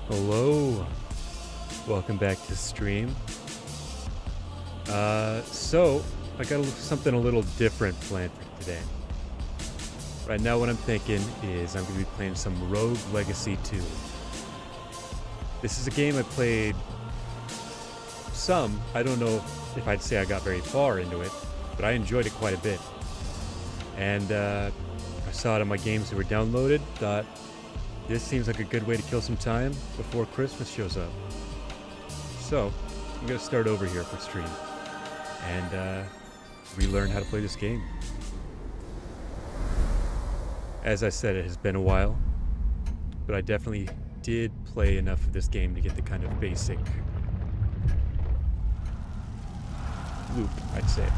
Hello, welcome back to stream. So I got something a little different planned for today. Right now what I'm thinking is I'm going to be playing some Rogue Legacy 2. This is a game I played some. I don't know if I'd say I got very far into it, but I enjoyed it quite a bit. And I saw it on my games that were downloaded, thought this seems like a good way to kill some time before Christmas shows up. So I'm going to start over here for stream and relearn how to play this game. As I said, it has been a while, but I definitely did play enough of this game to get the kind of basic loop, I'd say.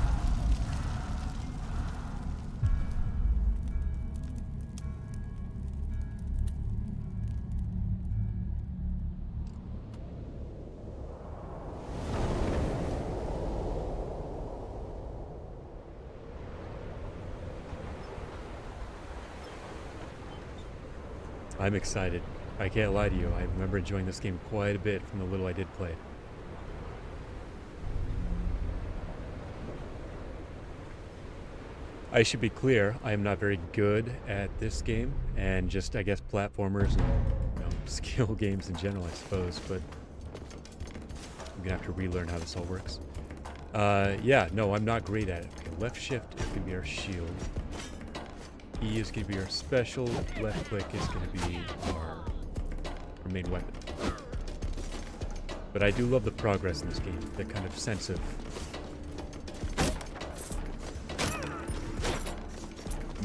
I'm excited. I can't lie to you. I remember enjoying this game quite a bit from the little I did play. I should be clear, I am not very good at this game, and just, I guess, platformers and skill games in general, I suppose, but I'm gonna have to relearn how this all works. Yeah, no, I'm not great at it. Okay, left shift is gonna be our shield. E is going to be our special, left click is going to be our main weapon. But I do love the progress in this game, the kind of sense of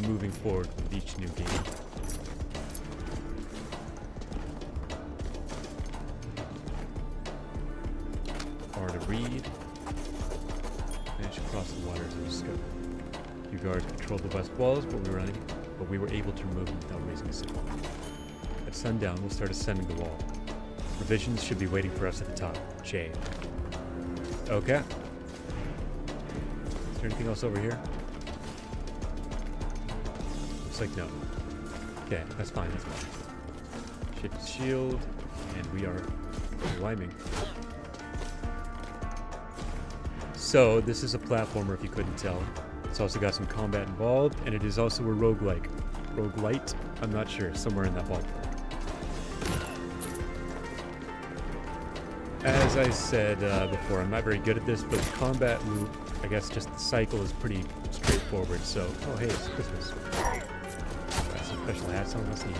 moving forward with each new game. R to read. Manage to cross the waters of discovery. Your guards controlled the west walls, but we were able to remove them without raising a signal. At sundown, we'll start ascending the wall. Provisions should be waiting for us at the top. J. Okay. Is there anything else over here? Looks like no. Okay, that's fine, that's fine. Shift shield, and we are climbing. So, this is a platformer if you couldn't tell. It's also got some combat involved, and it is also a roguelike. Roguelite? I'm not sure. Somewhere in that ballpark. As I said before, I'm not very good at this, but the combat loop, I guess just the cycle is pretty straightforward, so... Oh, hey, it's Christmas. Got some special hats on, that's neat.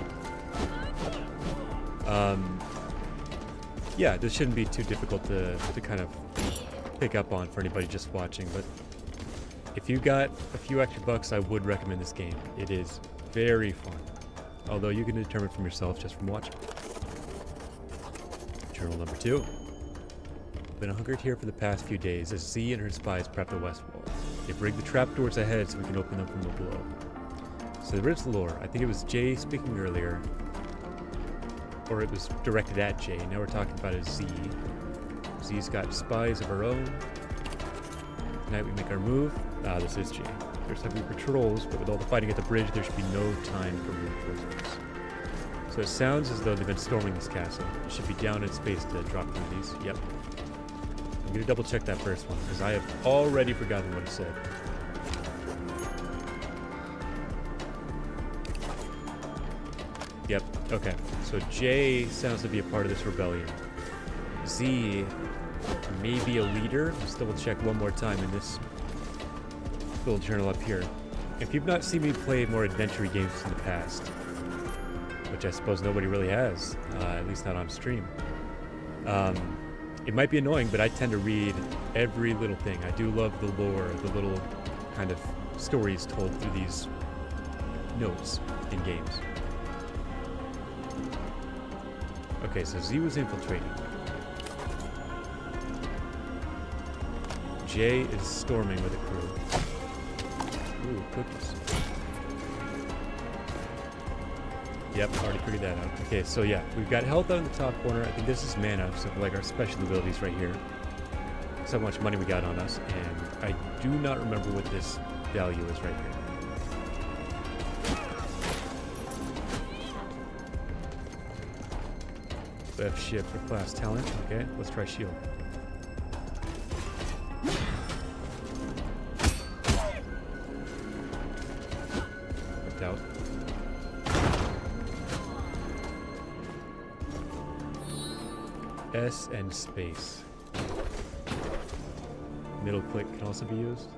Yeah, this shouldn't be too difficult to kind of pick up on for anybody just watching, but... If you got a few extra bucks, I would recommend this game. It is very fun. Although you can determine from yourself just from watching. Journal number 2. Been hunkered here for the past few days as Z and her spies prep the west wall. They've rigged the trapdoors ahead so we can open them from below. So there is the lore. I think it was Jay speaking earlier. Or it was directed at Jay. Now we're talking about a Z. Z's got spies of her own. Tonight we make our move. Ah, this is Jay. There's heavy patrols, but with all the fighting at the bridge, there should be no time for reinforcements. So it sounds as though they've been storming this castle. It should be down in space to drop through these. Yep. I'm gonna double check that first one, because I have already forgotten what it said. Yep, okay. So Jay sounds to be a part of this rebellion. Z may be a leader. Let's double check one more time in this little journal up here. If you've not seen me play more adventure games in the past, which I suppose nobody really has, at least not on stream, it might be annoying, but I tend to read every little thing. I do love the lore, the little kind of stories told through these notes in games. Okay, so Z was infiltrating. Jay is storming with a crew. Ooh, cookies. Yep, already figured that out. Okay, so yeah, we've got health out in the top corner. I think this is mana, so like our special abilities right here. That's how much money we got on us, and I do not remember what this value is right here. F shift for class talent. Okay, let's try shield. Worked out. S and space. Middle click can also be used.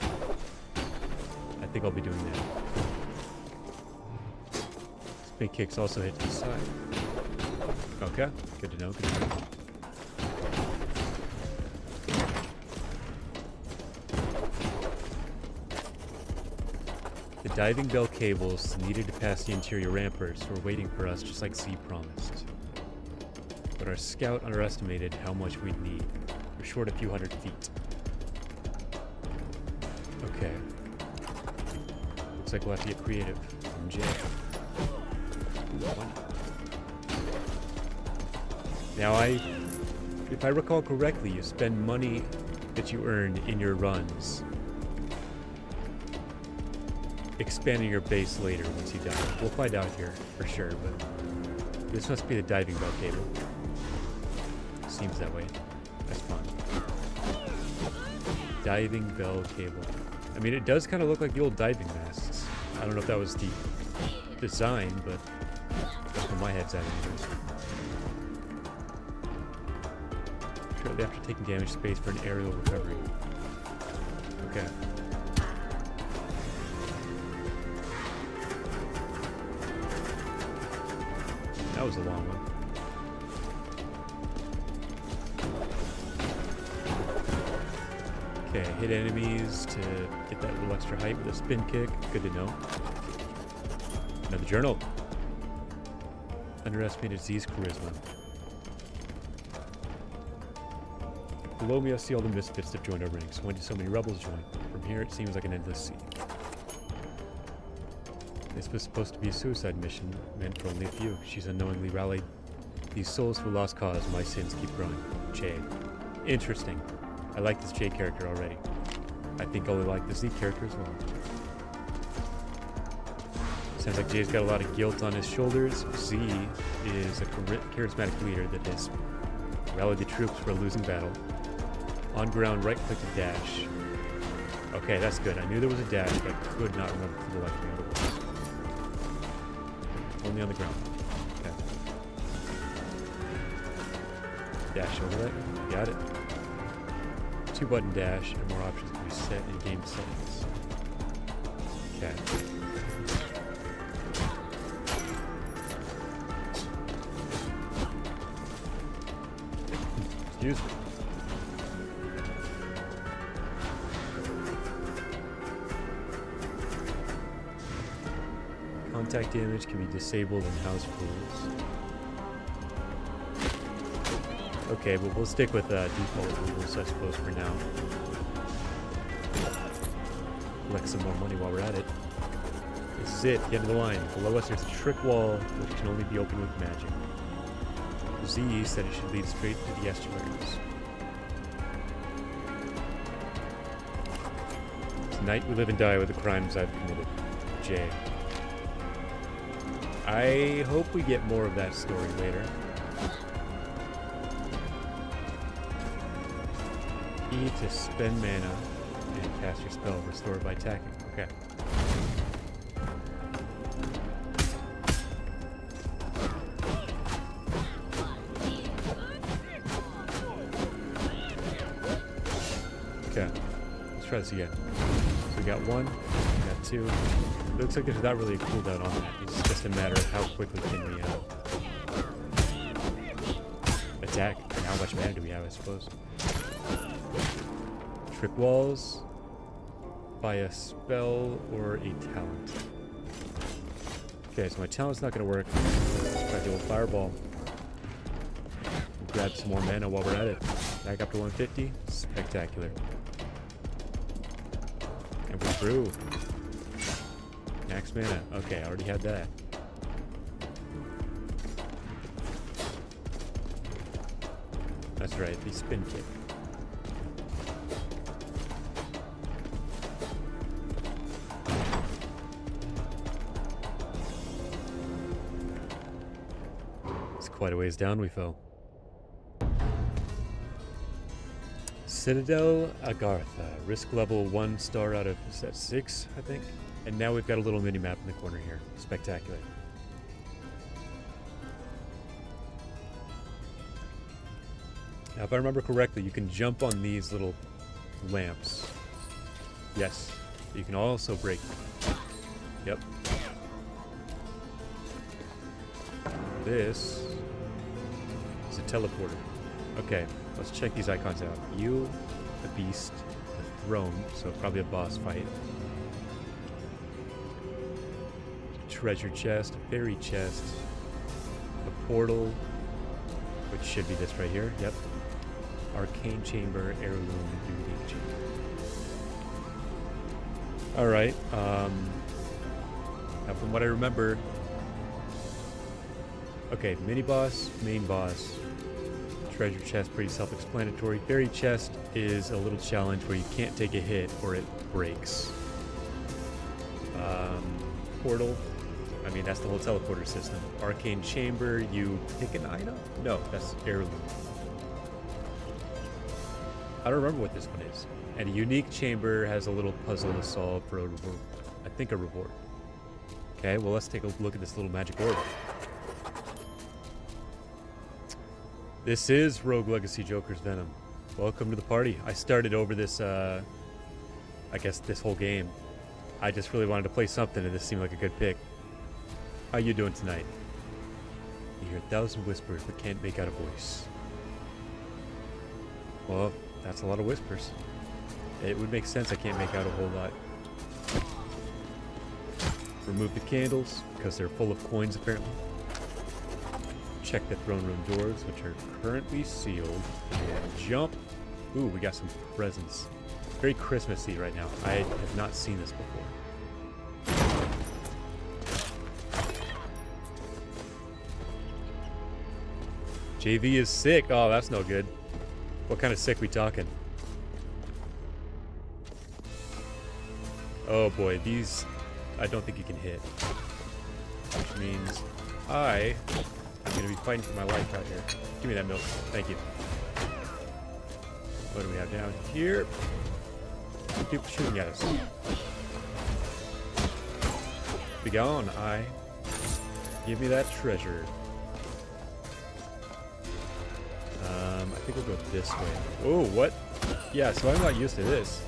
I think I'll be doing that. Spin kicks also hit to the side. Okay, good to know, good to know. The diving bell cables needed to pass the interior rampers were waiting for us just like Z promised. But our scout underestimated how much we'd need. We're short a few hundred feet. Okay. Looks like we'll have to get creative. MJ. Now if I recall correctly, you spend money that you earned in your runs expanding your base later once you die. We'll find out here for sure, but this must be the diving bell cable. Seems that way. That's fun. Diving bell cable. I mean, it does kind of look like the old diving masts. I don't know if that was the design, but that's where my head's at anyways. Shortly after taking damage, space for an aerial recovery. Okay. That was a long one. Okay, hit enemies to get that little extra height with a spin kick. Good to know. Another journal. Underestimated Z's charisma. Below me I see all the misfits that joined our ranks. When did so many rebels join? From here it seems like an endless sea. This was supposed to be a suicide mission, meant for only a few. She's unknowingly rallied these souls for lost cause. My sins keep growing. Jay. Interesting. I like this Jay character already. I think I'll like the Z character as well. Sounds like Jay's got a lot of guilt on his shoulders. Z is a charismatic leader that has rallied the troops for a losing battle. On ground, right click to dash. Okay, that's good. I knew there was a dash, but I could not remember for the life of me what it was. Only on the ground. Okay. Dash over that. Got it. 2-button dash and more options can be set in game settings. Okay. Excuse me. Contact damage can be disabled in house rules. Okay, but we'll stick with default rules, I suppose, for now. Collect some more money while we're at it. This is it, the end of the line. Below us there's a trick wall, which can only be opened with magic. Z said it should lead straight to the estuaries. Tonight we live and die with the crimes I've committed. Jay. I hope we get more of that story later. E to spend mana and cast your spell restored by attacking. Okay. Okay. Let's try this again. So we got one, we got two. It looks like there's not really a cooldown on that. It's just a matter of how quickly can we attack and how much mana do we have, I suppose. Trick walls by a spell or a talent. Okay, so my talent's not going to work. Let's try the old fireball. We'll grab some more mana while we're at it. Back up to 150. Spectacular. And we're through. Max mana. Okay, I already had that. That's right, the spin kick. quite a ways down we fell. Citadel Agartha. Risk level 1 star out of, is that 6, I think? And now we've got a little mini-map in the corner here. Spectacular. Now, if I remember correctly, you can jump on these little lamps. Yes. You can also break them. Yep. This is a teleporter. Okay, let's check these icons out. You, the beast, the throne, so probably a boss fight. Treasure chest, a fairy chest, a portal, which should be this right here. Yep. Arcane chamber, heirloom, unique chamber. Alright, now from what I remember, okay, mini boss, main boss, treasure chest, pretty self-explanatory. Fairy chest is a little challenge where you can't take a hit or it breaks. Portal, I mean, that's the whole teleporter system. Arcane chamber, you pick an item? No, that's heirloom. I don't remember what this one is. And a unique chamber has a little puzzle to solve for a reward. I think a reward. Okay, well, let's take a look at this little magic orb. This is Rogue Legacy Joker's Venom. Welcome to the party. I started over this, I guess this whole game. I just really wanted to play something and this seemed like a good pick. How you doing tonight? You hear 1,000 whispers but can't make out a voice. Well, that's a lot of whispers. It would make sense I can't make out a whole lot. Remove the candles, because they're full of coins apparently. Check the throne room doors, which are currently sealed. And jump. Ooh, we got some presents. Very Christmassy right now. I have not seen this before. JV is sick. Oh, that's no good. What kind of sick we talking? Oh boy, these I don't think you can hit. Which means I am going to be fighting for my life out here. Give me that milk. Thank you. What do we have down here? People shooting at us. Be gone, I. Give me that treasure. I think we'll go this way. Oh, what? Yeah, so I'm not used to this.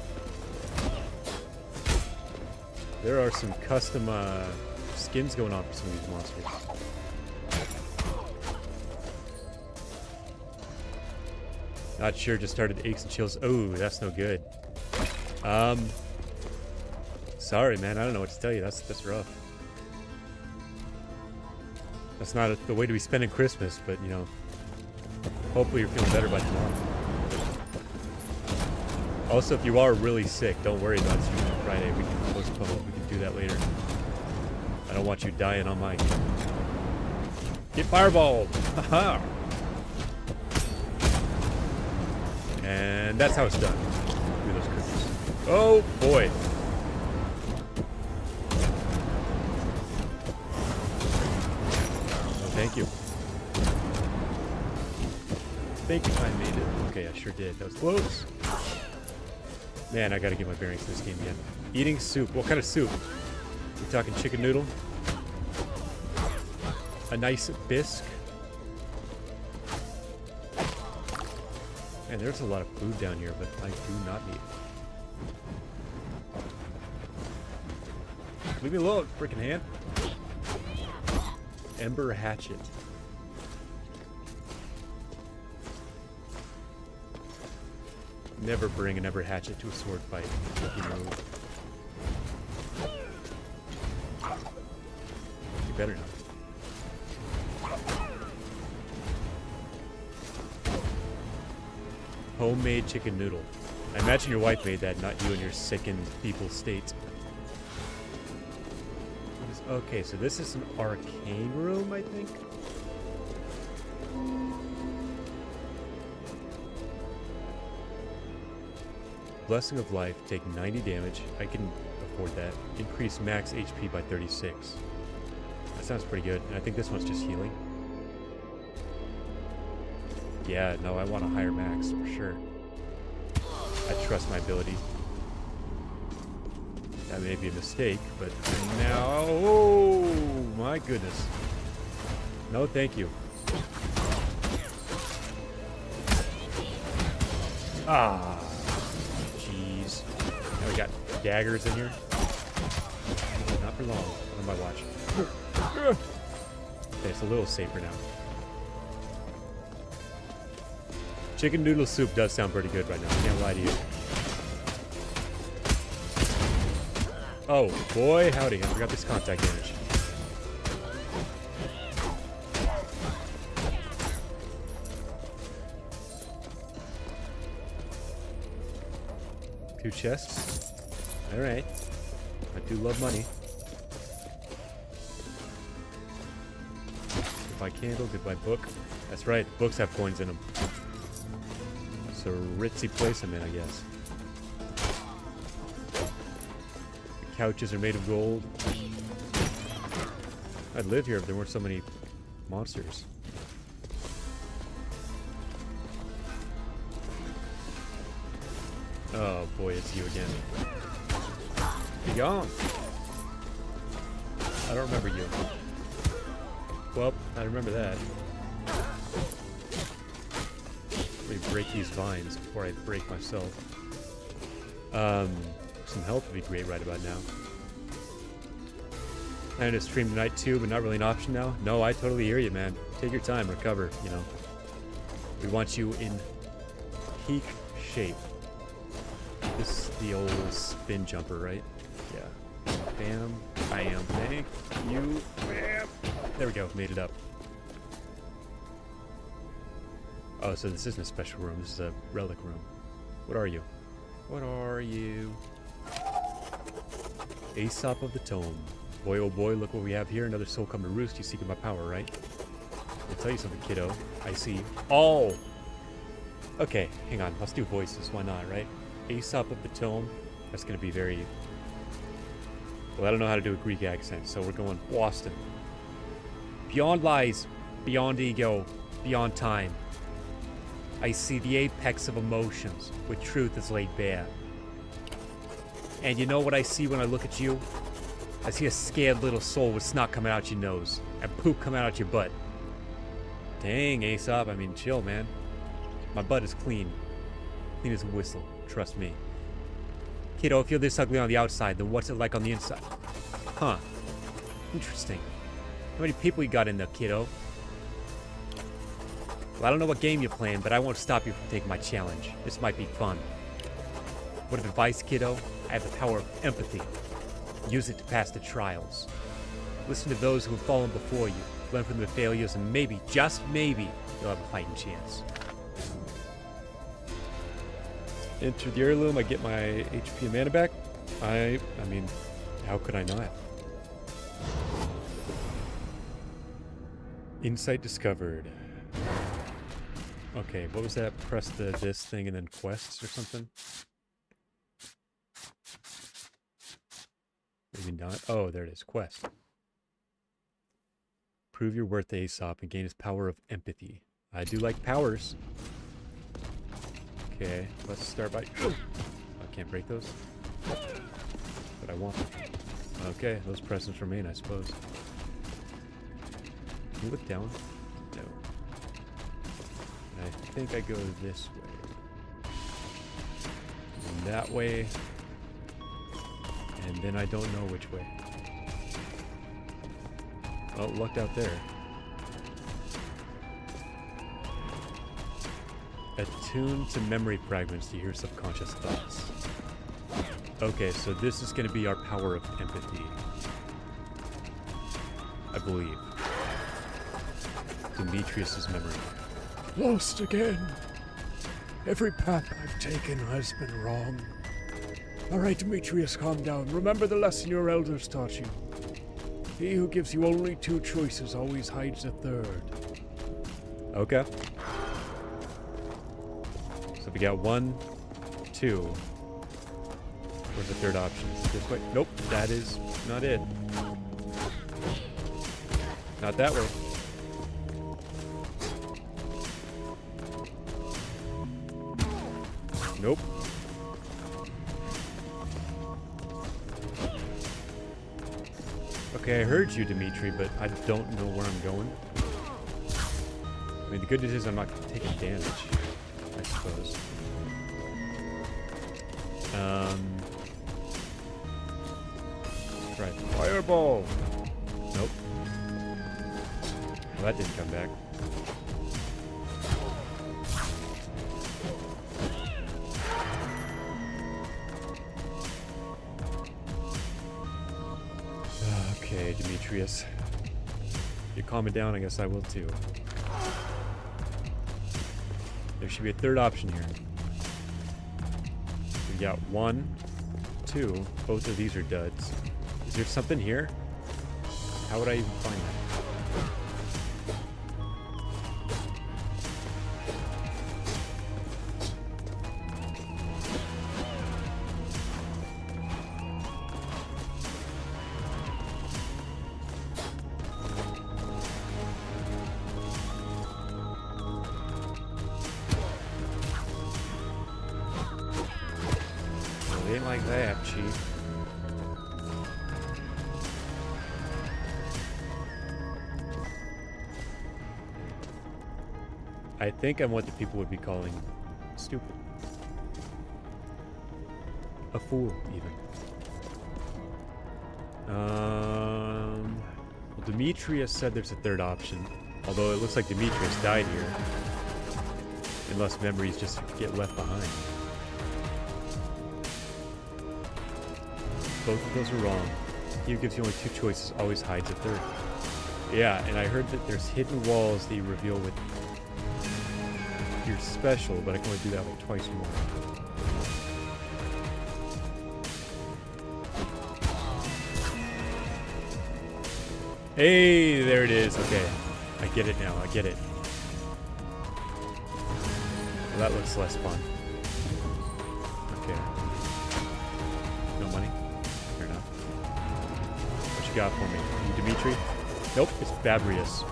There are some custom skins going on for some of these monsters. Not sure, just started aches and chills. Oh, that's no good. Sorry, man. I don't know what to tell you. That's rough. That's not the way to be spending Christmas, but you know, hopefully you're feeling better by tomorrow. Also, if you are really sick, don't worry about streaming on Friday. We can postpone it. We can do that later. I don't want you dying on mic. Get fireballed! Haha! And that's how it's done. Do those cookies. Oh boy! Oh, thank you. Thank you, I made it. Okay, I sure did. That was close. Man, I gotta get my bearings for this game again. Eating soup. What kind of soup? We talking chicken noodle? A nice bisque? Man, there's a lot of food down here, but I do not need it. Leave me alone, freaking hand. Ember hatchet. Never bring an Ember hatchet to a sword fight. You better not. Homemade chicken noodle. I imagine your wife made that, not you in your sickened feeble state. Okay, so this is an arcane room, I think. Blessing of Life, take 90 damage. I can afford that. Increase max HP by 36. That sounds pretty good. And I think this one's just healing. Yeah, no, I want a higher max for sure. I trust my ability. That may be a mistake, but now... Oh, my goodness. No, thank you. Ah, jeez. Now we got daggers in here. Not for long. What am I watching? Okay, it's a little safer now. Chicken noodle soup does sound pretty good right now. I can't lie to you. Oh, boy, howdy. I forgot this contact damage. Two chests. Alright. I do love money. Goodbye candle, goodbye book. That's right, books have coins in them. So ritzy place I'm in, I guess. The couches are made of gold. I'd live here if there weren't so many monsters. Oh boy, it's you again. Be gone. I don't remember you. Well, I remember that. Let me break these vines before I break myself. Some health would be great right about now. I'm gonna stream tonight too, but not really an option now. No, I totally hear you, man. Take your time, recover, you know. We want you in peak shape. This is the old spin jumper, right? Yeah. Bam. Bam. Thank you. Bam. There we go. Made it up. Oh, so this isn't a special room. This is a relic room. What are you? What are you? Aesop of the Tome. Boy, oh boy, look what we have here. Another soul come to roost. You seeking my power, right? I'll tell you something, kiddo. I see. Oh! Okay, hang on. Let's do voices. Why not, right? Aesop of the Tome. That's going to be very... Well, I don't know how to do a Greek accent, so we're going Boston. Beyond lies, beyond ego, beyond time. I see the apex of emotions, where truth is laid bare. And you know what I see when I look at you? I see a scared little soul with snot coming out your nose, and poop coming out your butt. Dang, Aesop, I mean, chill, man. My butt is clean. Clean as a whistle, trust me. Kiddo, if you're this ugly on the outside, then what's it like on the inside? Huh. Interesting. How many people you got in there, kiddo? Well, I don't know what game you're playing, but I won't stop you from taking my challenge. This might be fun. Word of advice, kiddo? I have the power of empathy. Use it to pass the trials. Listen to those who have fallen before you. Learn from their failures, and maybe, just maybe, you'll have a fighting chance. Enter the heirloom, I get my HP and mana back. I mean, how could I not? Insight discovered. Okay, what was that? Press this thing and then quests or something? Maybe not. Oh, there it is. Quest. Prove your worth to Aesop and gain his power of empathy. I do like powers. Okay, let's start by... I can't break those. But I want them. Okay, those presents remain, I suppose. Can you look down? No. I think I go this way. And that way. And then I don't know which way. Oh, lucked out there. Attune to memory fragments to hear subconscious thoughts. Okay, so this is going to be our power of empathy. I believe. Demetrius's memory. Lost again. Every path I've taken has been wrong. All right, Demetrius, calm down. Remember the lesson your elders taught you. He who gives you only two choices always hides a third. Okay. So we got 1, 2. Where's the third option? Is it this way? Nope, that is not it. Not that way. Nope. Okay, I heard you, Dimitri, but I don't know where I'm going. I mean, the good news is I'm not taking damage, I suppose. Let's try fireball. Nope. Well, that didn't come back. Okay, Demetrius. You're calming down, I guess I will too. There should be a third option here. We got 1, 2. Both of these are duds. Is there something here? How would I even find that? Well, it ain't like that, Chief. I think I'm what the people would be calling stupid. A fool, even. Well, Demetrius said there's a third option. Although it looks like Demetrius died here. Unless memories just get left behind. Both of those are wrong. He who gives you only 2 choices always hides a third. Yeah, and I heard that there's hidden walls that you reveal with your special, but I can only do that like twice more. Hey, there it is. Okay, I get it now. I get it. Well, that looks less fun. Okay. No money? Fair enough. What you got for me? You Dimitri? Nope, it's Babrius.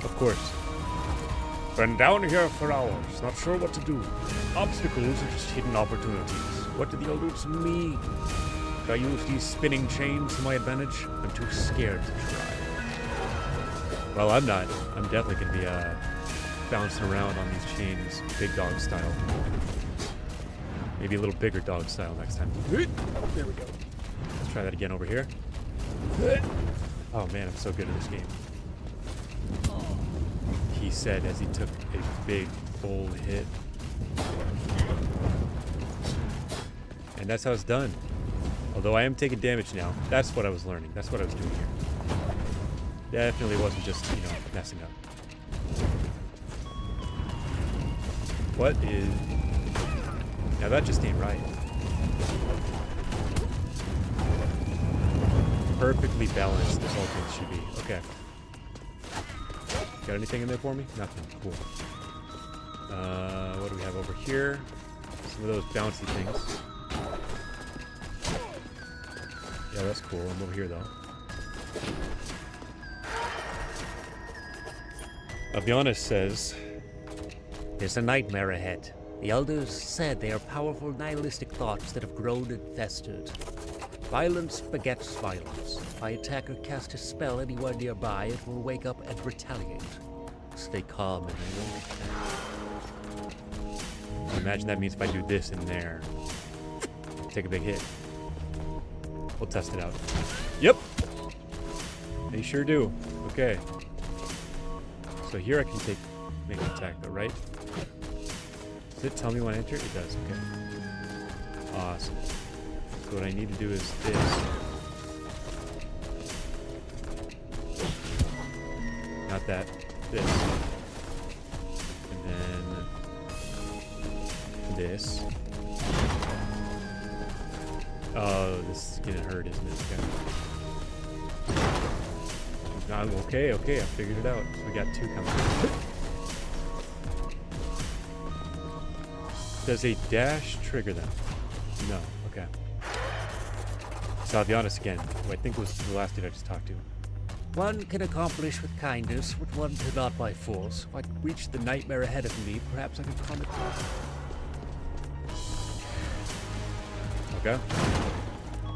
Of course. Been down here for hours, not sure what to do. Obstacles are just hidden opportunities. What do the elders mean? Should I use these spinning chains to my advantage? I'm too scared to try. Well, I'm not. I'm definitely going to be bouncing around on these chains, big dog style. Maybe a little bigger dog style next time. There we go. Let's try that again over here. Oh man, I'm so good at this game. He said as he took a big, bold hit. And that's how it's done. Although I am taking damage now. That's what I was learning. That's what I was doing here. Definitely wasn't just, you know, messing up. What is... Now that just ain't right. Perfectly balanced as all things should be. Okay. Got anything in there for me? Nothing. Cool. What do we have over here? Some of those bouncy things. Yeah, that's cool. I'm over here, though. Avianis says, There's a nightmare ahead. The elders said they are powerful nihilistic thoughts that have grown and festered. Violence begets violence. If I attack or cast a spell anywhere nearby, it will wake up and retaliate. Stay calm and I won't. imagine that means if I do this in there, take a big hit. We'll test it out. Yep. They sure do. Okay. So here I can make an attack though, right? Does it tell me when I enter? It does, okay. Awesome. So what I need to do is this. Not that. This. And then this. Oh, this is gonna hurt, isn't it? Okay. Okay, I figured it out. So we got 2 coming. Does a dash trigger them? No. Okay. So I'll be honest again, who I think was the last dude I just talked to. One can accomplish with kindness what one cannot by force. If I could reach the nightmare ahead of me, perhaps I could calm it down. Okay.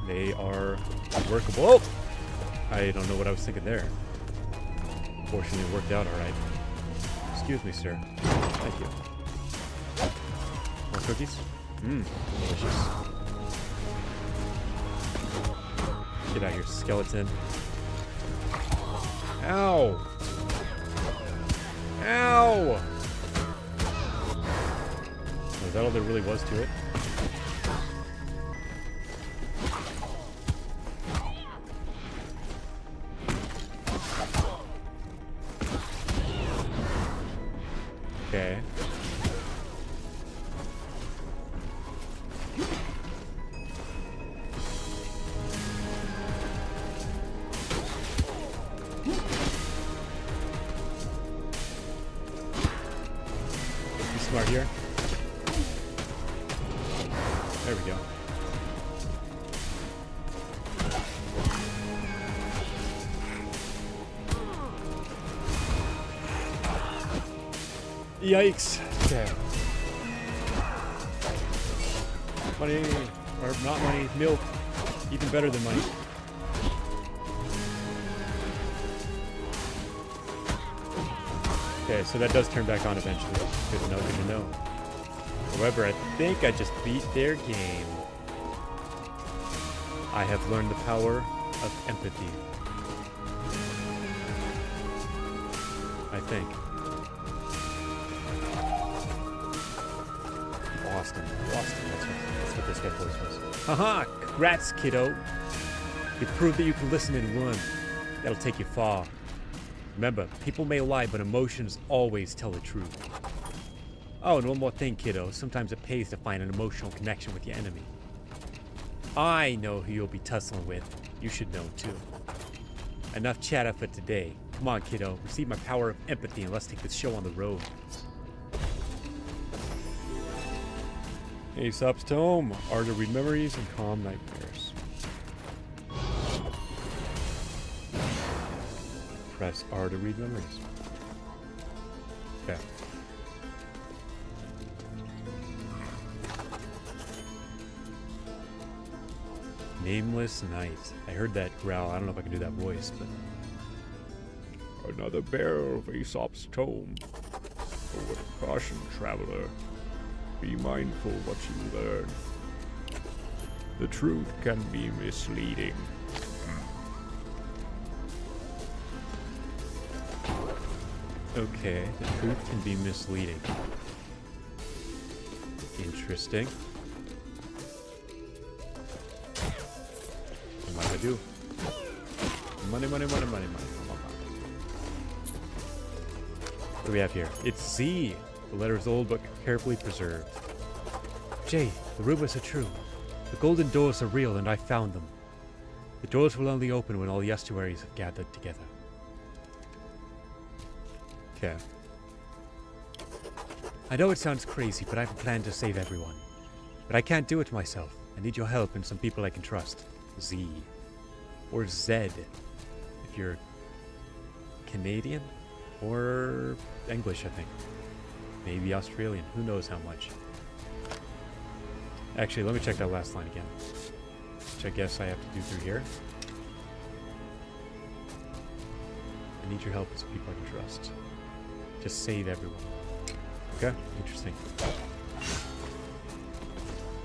They are workable. Oh! I don't know what I was thinking there. Fortunately, it worked out alright. Excuse me, sir. Thank you. More cookies? Mmm, delicious. Get out here, skeleton. Ow! Ow! Was that all there really was to it? Okay. Be smart here. There we go. Yikes. Okay. Money, or not money, milk. Even better than money. Okay, so that does turn back on eventually. Good to know, good to know. However, I think I just beat their game. I have learned the power of empathy. I think. Boston, that's what this guy voice was. Haha, congrats, kiddo. You proved that you can listen and learn. That'll take you far. Remember, people may lie, but emotions always tell the truth. Oh, and one more thing, kiddo. Sometimes it pays to find an emotional connection with your enemy. I know who you'll be tussling with. You should know, too. Enough chatter for today. Come on, kiddo. Receive my power of empathy and let's take this show on the road. Aesop's Tome. Art to read memories and calm nightmares. Press R to read memories. Okay. Nameless Night. I heard that growl. I don't know if I can do that voice, but... Another bear of Aesop's Tome. Oh, with caution, traveler. Be mindful what you learn. The truth can be misleading. Okay, the truth can be misleading. Interesting. What am I gonna do? Money, money, money, money, money. What do we have here? It's Z. The letter is old but carefully preserved. Jay, the rumors are true. The golden doors are real and I found them. The doors will only open when all the estuaries have gathered together. Okay. I know it sounds crazy, but I have a plan to save everyone. But I can't do it myself. I need your help and some people I can trust. Z. Or Zed, if you're Canadian. Or English, I think. Maybe Australian. Who knows how much. Actually, let me check that last line again. Which I guess I have to do through here. I need your help with some people I can trust. Just save everyone. Okay, interesting.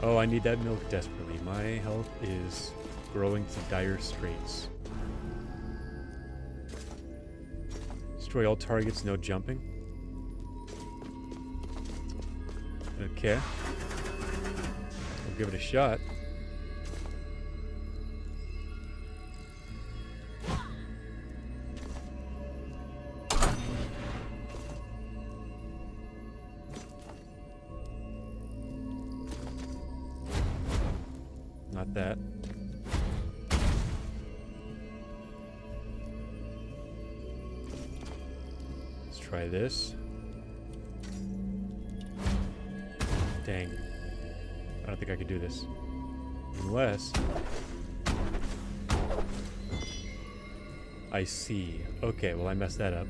Oh, I need that milk desperately. My health is growing to dire straits. Destroy all targets, no jumping. Okay. We'll give it a shot. Not that. Let's try this. Dang. I don't think I could do this. Unless... I see. Okay, well I messed that up.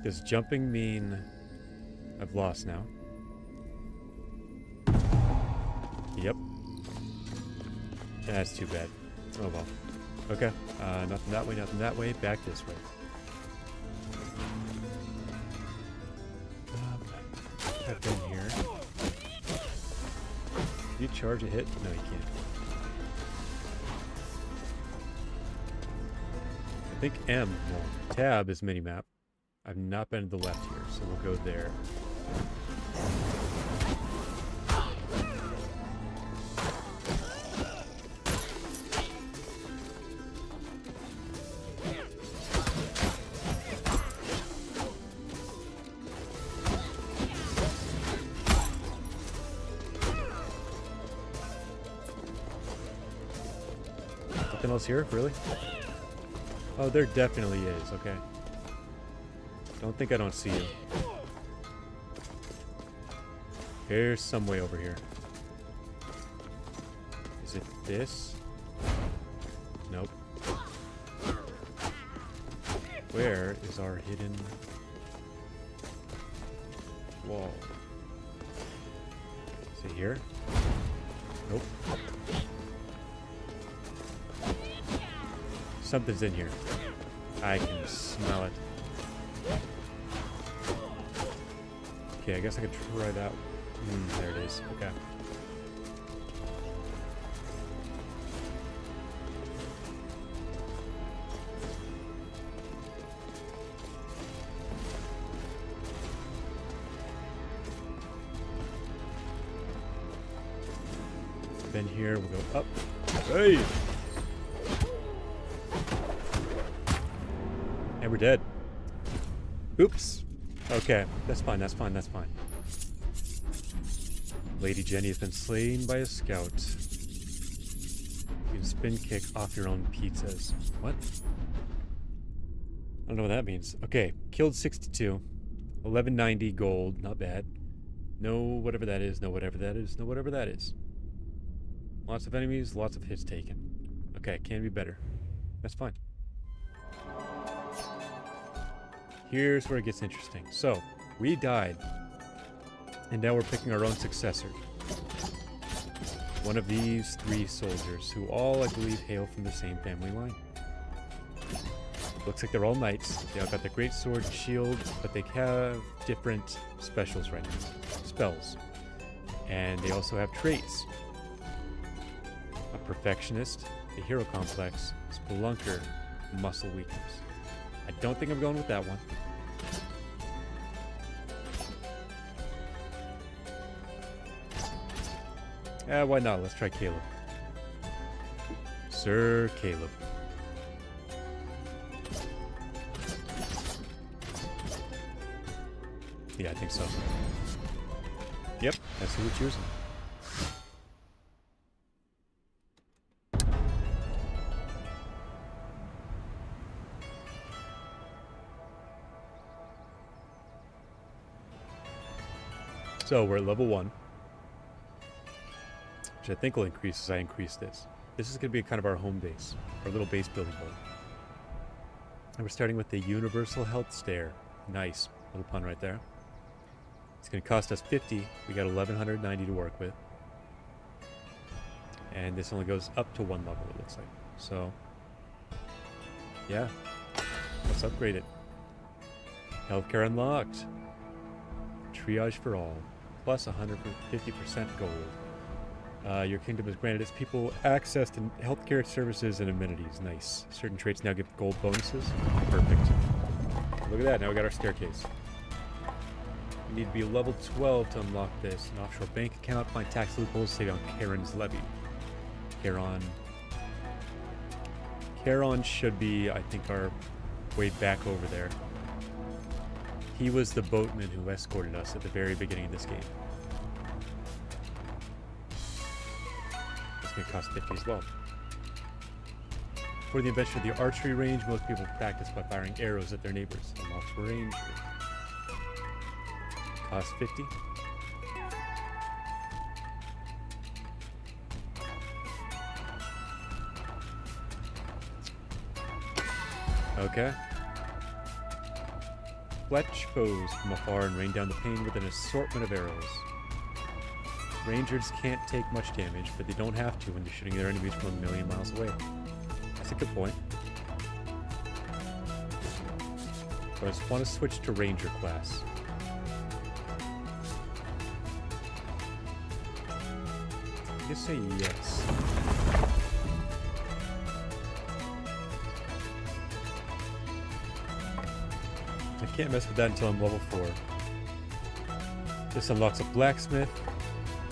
Does jumping mean I've lost now? Yep. That's too bad. Oh well. Okay. Nothing that way, nothing that way. Back this way. I've been here. Can you charge a hit? No, you can't. I think M. No. Tab is minimap. I've not been to the left here, so we'll go there. Nothing else here? Really? Oh, there definitely is. Okay. Don't think I don't see you. Here's some way over here. Is it this? Nope. Where is our hidden wall? Is it here? Nope. Something's in here. I can smell it. Okay, I guess I could try that. There it is. Okay. Then here, we'll go up. Hey! And we're dead. Oops. Okay, that's fine, that's fine, that's fine. Lady Jenny has been slain by a scout. You can spin kick off your own pizzas. What? I don't know what that means. Okay, killed 62. 1190 gold, not bad. No whatever that is, no whatever that is, no whatever that is. Lots of enemies, lots of hits taken. Okay, can be better. That's fine. Here's where it gets interesting. So, we died. And now we're picking our own successor. One of these 3 soldiers, who all, I believe, hail from the same family line. Looks like they're all knights. They all got the great sword and shield, but they have different specials right now. Spells. And they also have traits. A perfectionist, a hero complex, spelunker, muscle weakness. I don't think I'm going with that one. Why not? Let's try Caleb. Sir Caleb. Yeah, I think so. Yep, that's who we're choosing. So we're at level 1, which I think will increase as I increase this. This is going to be kind of our home base, our little base building board. And we're starting with the Universal Health Stair. Nice. Little pun right there. It's going to cost us 50. We got 1190 to work with. And this only goes up to 1 level, it looks like. So, yeah. Let's upgrade it. Healthcare unlocked. Triage for all. Plus 150% gold. Your kingdom has granted its people access to healthcare services and amenities. Nice. Certain traits now give gold bonuses. Perfect. Look at that. Now we got our staircase. We need to be level 12 to unlock this. An offshore bank account. Find tax loopholes. Save on Charon's levy. Charon should be, I think, our way back over there. He was the boatman who escorted us at the very beginning of this game. It's going to cost 50 as well. For the invention of the archery range, most people practice by firing arrows at their neighbors. Unlocks range. Cost 50. Okay. fletch foes from afar and rain down the pain with an assortment of arrows. Rangers can't take much damage, but they don't have to when they're shooting their enemies from a million miles away. That's a good point. So I just want to switch to Ranger class. I guess say yes. I can't mess with that until I'm level 4. This unlocks a blacksmith,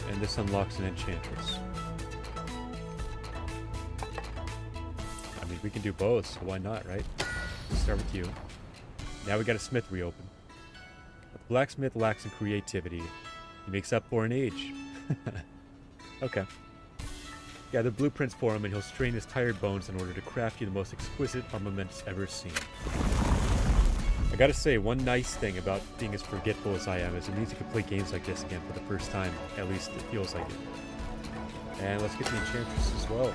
and this unlocks an enchantress. I mean, we can do both, so why not, right? Let's start with you. Now we got a smith reopen. The blacksmith lacks in creativity. He makes up for in age. Okay. Gather blueprints for him, and he'll strain his tired bones in order to craft you the most exquisite armaments ever seen. I gotta say, one nice thing about being as forgetful as I am is it means you can play games like this again for the first time. At least it feels like it. And let's get the enchantress as well.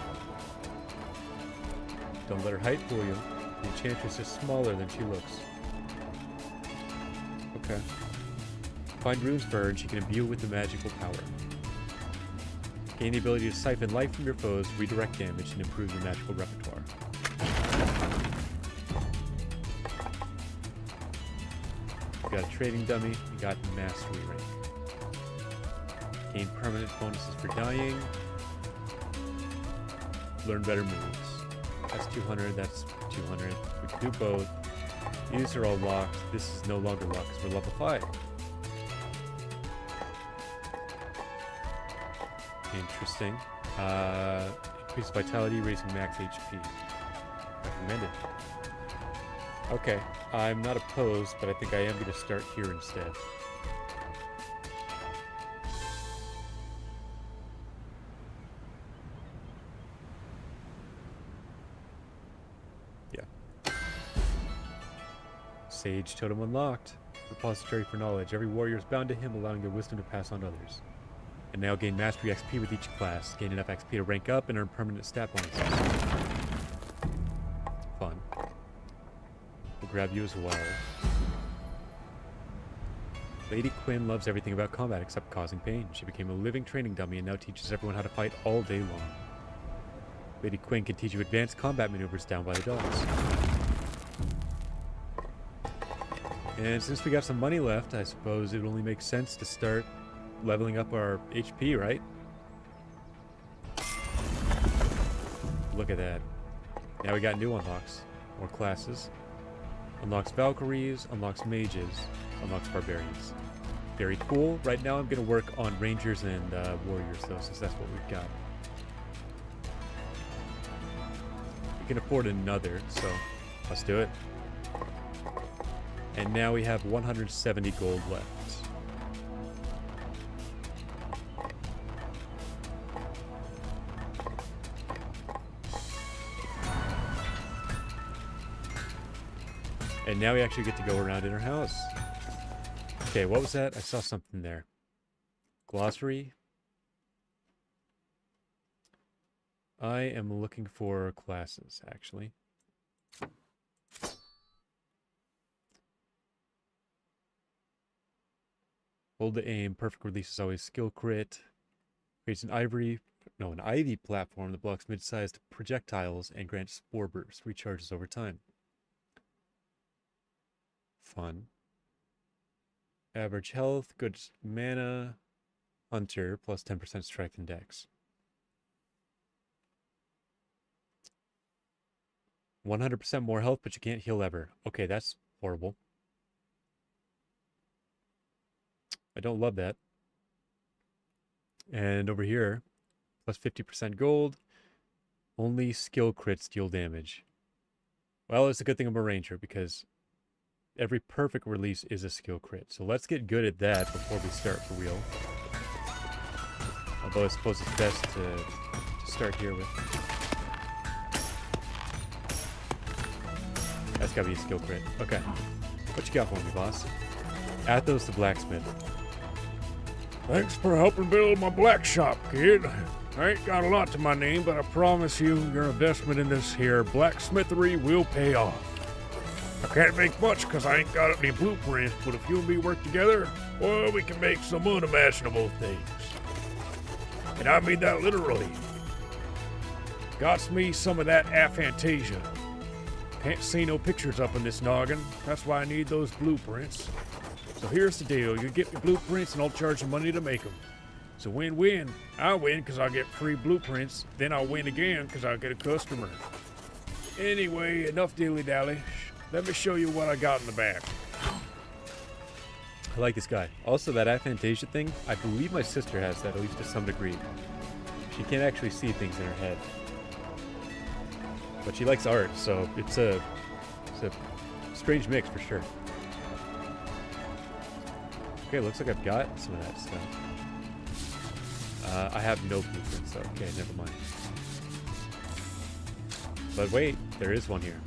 Don't let her height fool you. The enchantress is smaller than she looks. Okay. Find runes for her and she can imbue with the magical power. Gain the ability to siphon life from your foes, redirect damage, and improve your magical repertoire. We got a trading dummy, we got mastery rank. Gain permanent bonuses for dying. Learn better moves. That's 200, that's 200. We can do both. These are all locked. This is no longer locked because we're level 5. Interesting. Increase vitality, raising max HP. Recommended. Okay, I'm not opposed, but I think I am going to start here instead. Yeah. Sage Totem unlocked. Repository for knowledge. Every warrior is bound to him, allowing their wisdom to pass on to others. And now gain Mastery XP with each class. Gain enough XP to rank up and earn permanent stat bonuses. Fun. We'll grab you as well. Lady Quinn loves everything about combat except causing pain. She became a living training dummy and now teaches everyone how to fight all day long. Lady Quinn can teach you advanced combat maneuvers down by the docks. And since we got some money left, I suppose it only makes sense to start leveling up our HP, right? Look at that. Now we got new unlocks. More classes. Unlocks Valkyries, unlocks Mages, unlocks Barbarians. Very cool. Right now I'm going to work on Rangers and Warriors, though, since that's what we've got. We can afford another, so let's do it. And now we have 170 gold left. And now we actually get to go around in our house. Okay, what was that? I saw something there. Glossary. I am looking for classes, actually. Hold to aim. Perfect release is always skill crit. Creates an ivy platform that blocks mid-sized projectiles and grants spore burst. Recharges over time. Fun. Average health, good mana, hunter, plus 10% strength and dex. 100% more health, but you can't heal ever. Okay, that's horrible. I don't love that. And over here, plus 50% gold, only skill crits deal damage. Well, it's a good thing I'm a ranger because every perfect release is a skill crit. So let's get good at that before we start for real. Although I suppose it's best to start here with. That's gotta be a skill crit. Okay. What you got for me, boss? Athos the blacksmith. Thanks for helping build my black shop, kid. I ain't got a lot to my name, but I promise you, your investment in this here blacksmithery will pay off. I can't make much because I ain't got any blueprints, but if you and me work together, well, we can make some unimaginable things. And I mean that literally. Got me some of that aphantasia. Can't see no pictures up in this noggin. That's why I need those blueprints. So here's the deal. You get me blueprints and I'll charge you money to make them. So win-win. I win because I get free blueprints. Then I'll win again because I'll get a customer. Anyway, enough dilly-dally. Let me show you what I got in the back. I like this guy. Also, that aphantasia thing, I believe my sister has that, at least to some degree. She can't actually see things in her head. But she likes art, so it's a strange mix for sure. Okay, looks like I've got some of that stuff. I have no blueprints, so okay, never mind. But wait, there is one here.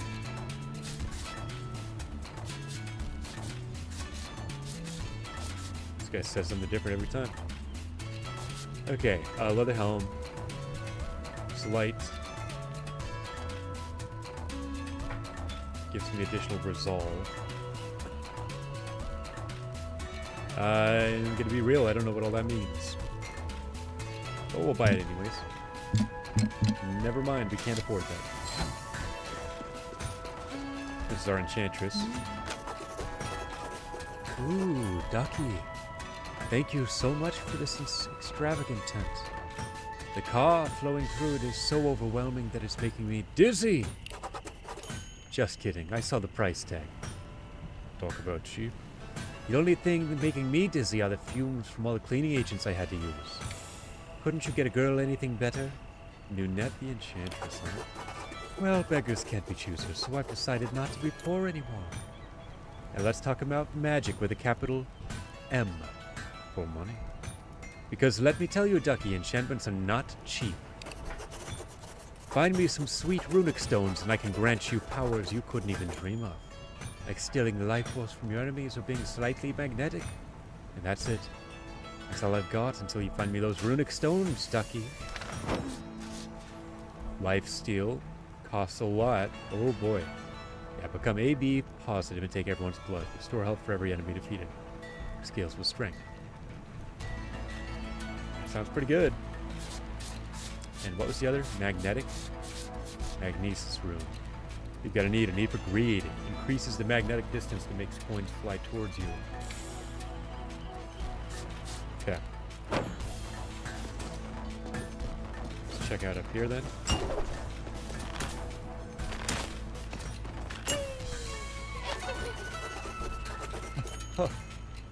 This guy says something different every time. Okay, leather helm. Slight. Gives me additional resolve. I'm gonna be real, I don't know what all that means. But we'll buy it anyways. Never mind, we can't afford that. This is our enchantress. Ooh, Ducky. Thank you so much for this extravagant tent. The car flowing through it is so overwhelming that it's making me dizzy. Just kidding, I saw the price tag. Talk about cheap. The only thing making me dizzy are the fumes from all the cleaning agents I had to use. Couldn't you get a girl anything better? Nunette the Enchantress, huh? Well, beggars can't be choosers, so I've decided not to be poor anymore. And let's talk about magic with a capital M for money. Because let me tell you, Ducky, enchantments are not cheap. Find me some sweet runic stones and I can grant you powers you couldn't even dream of. Like stealing the life force from your enemies or being slightly magnetic. And that's it. That's all I've got until you find me those runic stones, Ducky. Lifesteal costs a lot. Oh boy. Yeah, become AB positive and take everyone's blood. Restore health for every enemy defeated. Scales with strength. Sounds pretty good. And what was the other? Magnetic? Magnesis rune. You've got a need for greed. It increases the magnetic distance that makes coins fly towards you. Okay. Let's check out up here then.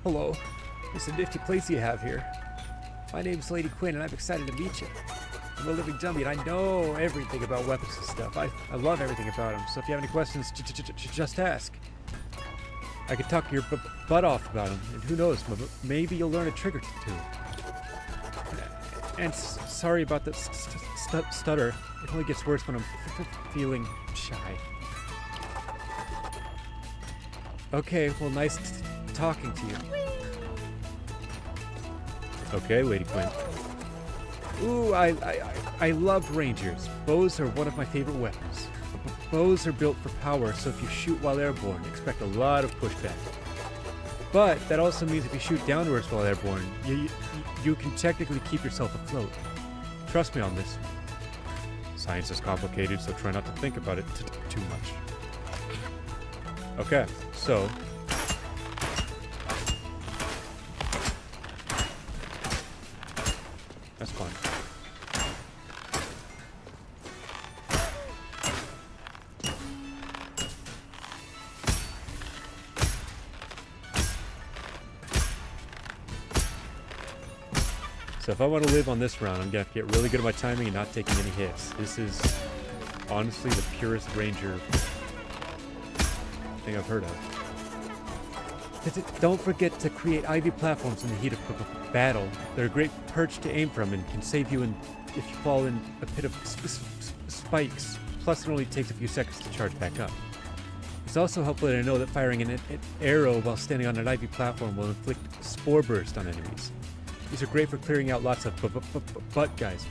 Hello. It's a nifty place you have here. My name's Lady Quinn, and I'm excited to meet you. I'm a living dummy, and I know everything about weapons and stuff. I love everything about them, so if you have any questions, just ask. I could talk your butt off about them, and who knows, maybe you'll learn a trick or two. And sorry about the stutter. It only gets worse when I'm feeling shy. Okay, well, nice talking to you. Okay, Lady Quinn. Ooh, I love rangers. Bows are one of my favorite weapons. Bows are built for power, so if you shoot while airborne, expect a lot of pushback. But that also means if you shoot downwards while airborne, you can technically keep yourself afloat. Trust me on this. Science is complicated, so try not to think about it too much. Okay, so that's fine. So if I want to live on this round, I'm going to have to get really good at my timing and not taking any hits. This is honestly the purest ranger thing I've heard of. Don't forget to create ivy platforms in the heat of battle. They're a great perch to aim from and can save you if you fall in a pit of spikes. Plus, it only takes a few seconds to charge back up. It's also helpful to know that firing an arrow while standing on an ivy platform will inflict spore burst on enemies. These are great for clearing out lots of bad guys.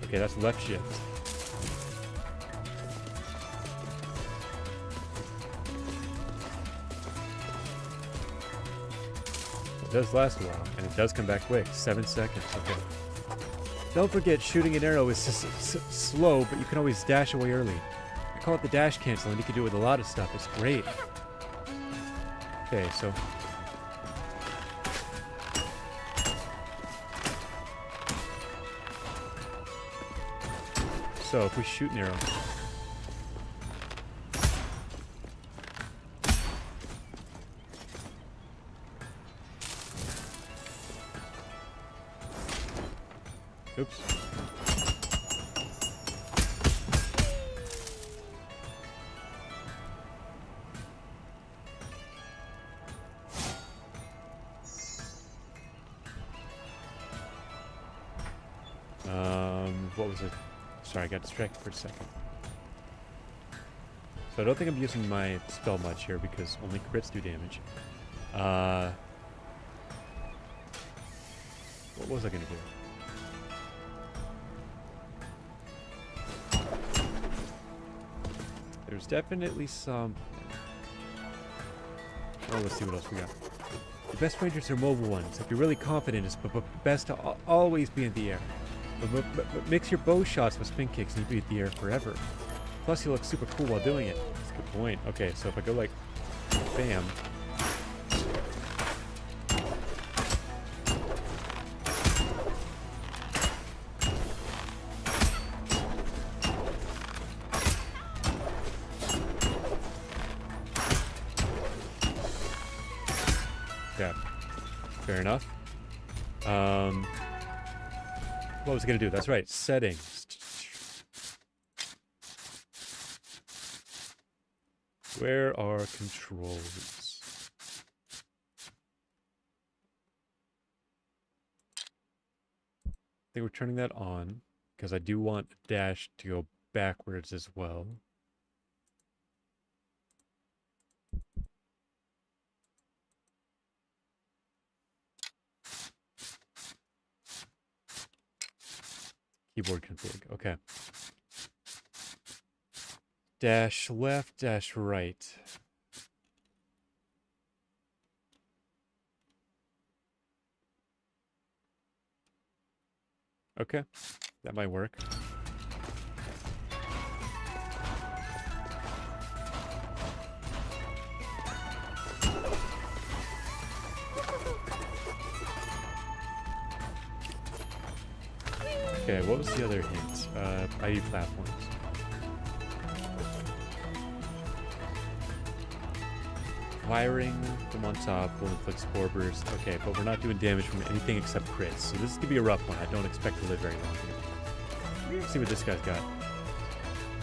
Okay, that's left shift. It does last a while, and it does come back quick. 7 seconds. Okay. Don't forget, shooting an arrow is slow, but you can always dash away early. I call it the dash cancel, and you can do it with a lot of stuff. It's great. Okay, so... So, if we shoot an arrow... Oops. What was it? Sorry, I got distracted for a second. So I don't think I'm using my spell much here because only crits do damage. What was I gonna do? There's definitely some... Oh, let's see what else we got. The best rangers are mobile ones. If you're really confident, it's best to always be in the air. But mix your bow shots with spin kicks and you'll be in the air forever. Plus, you look super cool while doing it. That's a good point. Okay, so if I go like... Bam. Yeah, fair enough. What was I going to do? That's right, settings. Where are controls? I think we're turning that on because I do want dash to go backwards as well. Keyboard config, okay. Dash left, dash right. Okay, that might work. Okay, what was the other hint? ID platforms. Firing from on top will inflict spore burst. Okay, but we're not doing damage from anything except crits. So this is gonna be a rough one. I don't expect to live very long here. Let's see what this guy's got.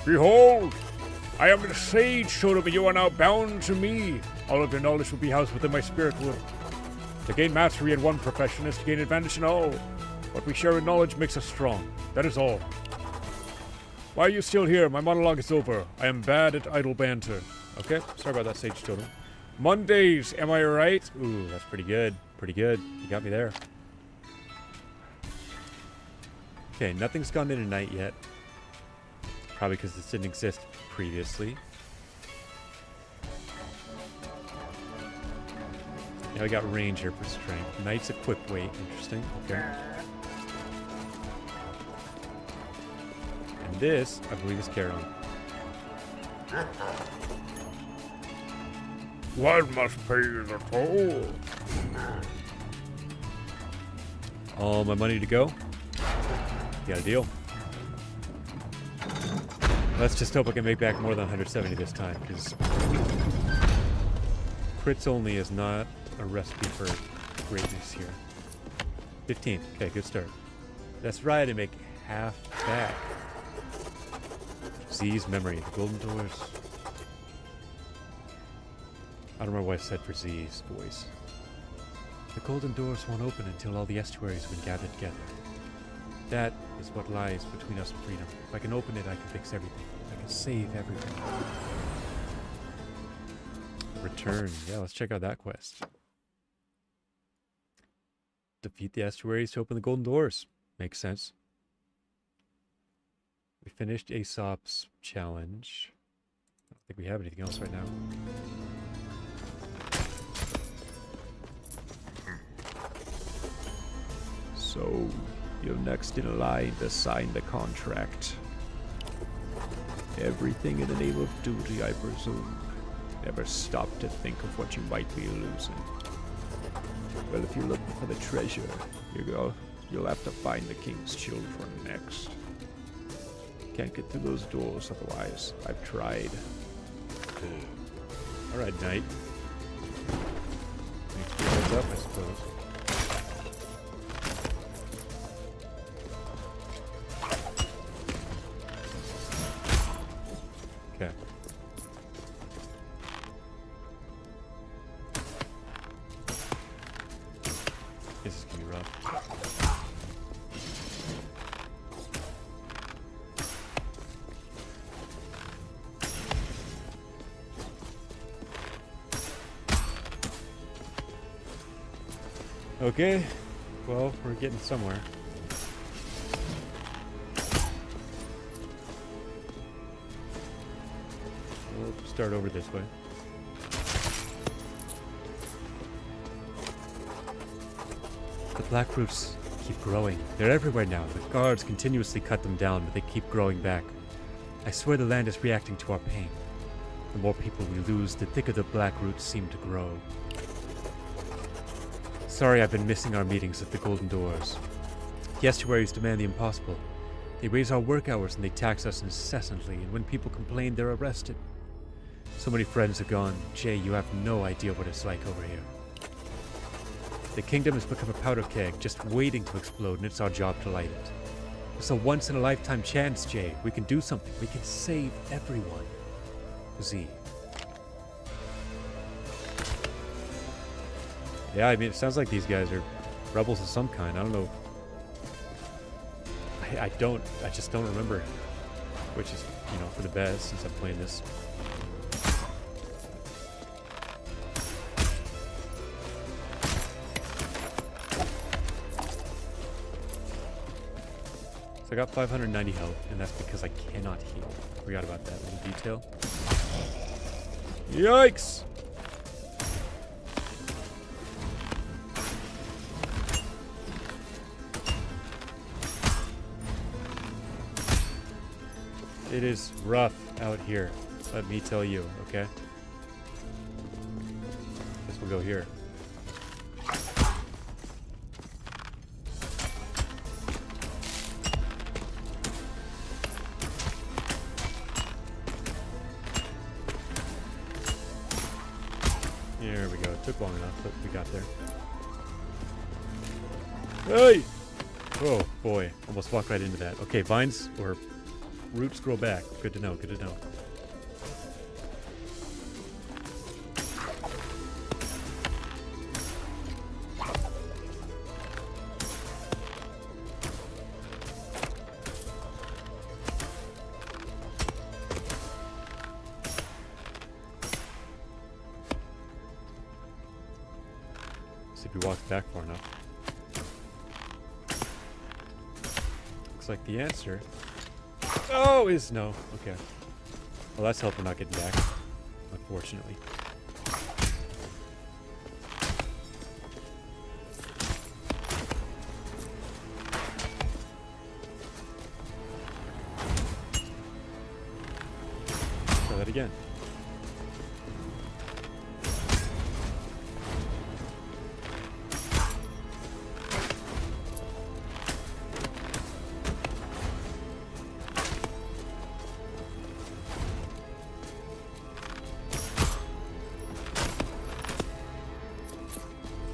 Behold! I am the sage, Shoto, you are now bound to me. All of your knowledge will be housed within my spirit wood. To gain mastery in one profession is to gain advantage in all. What we share in knowledge makes us strong. That is all. Why are you still here? My monologue is over. I am bad at idle banter. Okay, sorry about that, Sage Totem. Mondays, am I right? Ooh, that's pretty good. Pretty good. You got me there. Okay, nothing's gone into night yet. Probably because this didn't exist previously. Now we got Ranger for strength. Knight's equipped weight. Interesting. Okay. And this, I believe, is Charon. One must pay the toll. All my money to go. Got a deal. Let's just hope I can make back more than 170 this time, because crits only is not a recipe for greatness here. 15. Okay, good start. That's right, I make half back. Z's memory, the golden doors. I don't remember what I said for Z's voice. The golden doors won't open until all the estuaries have been gathered together. That is what lies between us and freedom. If I can open it, I can fix everything. I can save everything. Return. Yeah, let's check out that quest. Defeat the estuaries to open the golden doors. Makes sense. We finished Aesop's challenge. I don't think we have anything else right now. So, you're next in line to sign the contract. Everything in the name of duty, I presume. Never stop to think of what you might be losing. Well, if you're looking for the treasure, you'll have to find the king's children next. Can't get through those doors otherwise. I've tried. Alright, knight. Thanks for the heads up, I suppose. Okay. This is gonna be rough. Okay, well, we're getting somewhere. We'll start over this way. The black roots keep growing. They're everywhere now. The guards continuously cut them down, but they keep growing back. I swear the land is reacting to our pain. The more people we lose, the thicker the black roots seem to grow. Sorry I've been missing our meetings at the Golden Doors. The estuaries demand the impossible. They raise our work hours and they tax us incessantly, and when people complain, they're arrested. So many friends are gone. Jay, you have no idea what it's like over here. The kingdom has become a powder keg, just waiting to explode, and it's our job to light it. It's a once-in-a-lifetime chance, Jay. We can do something. We can save everyone. Z. Yeah, I mean, it sounds like these guys are rebels of some kind. I don't know. I just don't remember. Which is, you know, for the best since I'm playing this. So I got 590 health, and that's because I cannot heal. Forgot about that little detail. Yikes! It is rough out here, let me tell you, okay? Guess we'll go here. There we go. It took long enough, but we got there. Hey! Oh boy, almost walked right into that. Okay, vines or roots grow back. Good to know, good to know. See if we walk back far enough. Looks like the answer is no. Okay. Well, that's helping not getting back, unfortunately. Try that again.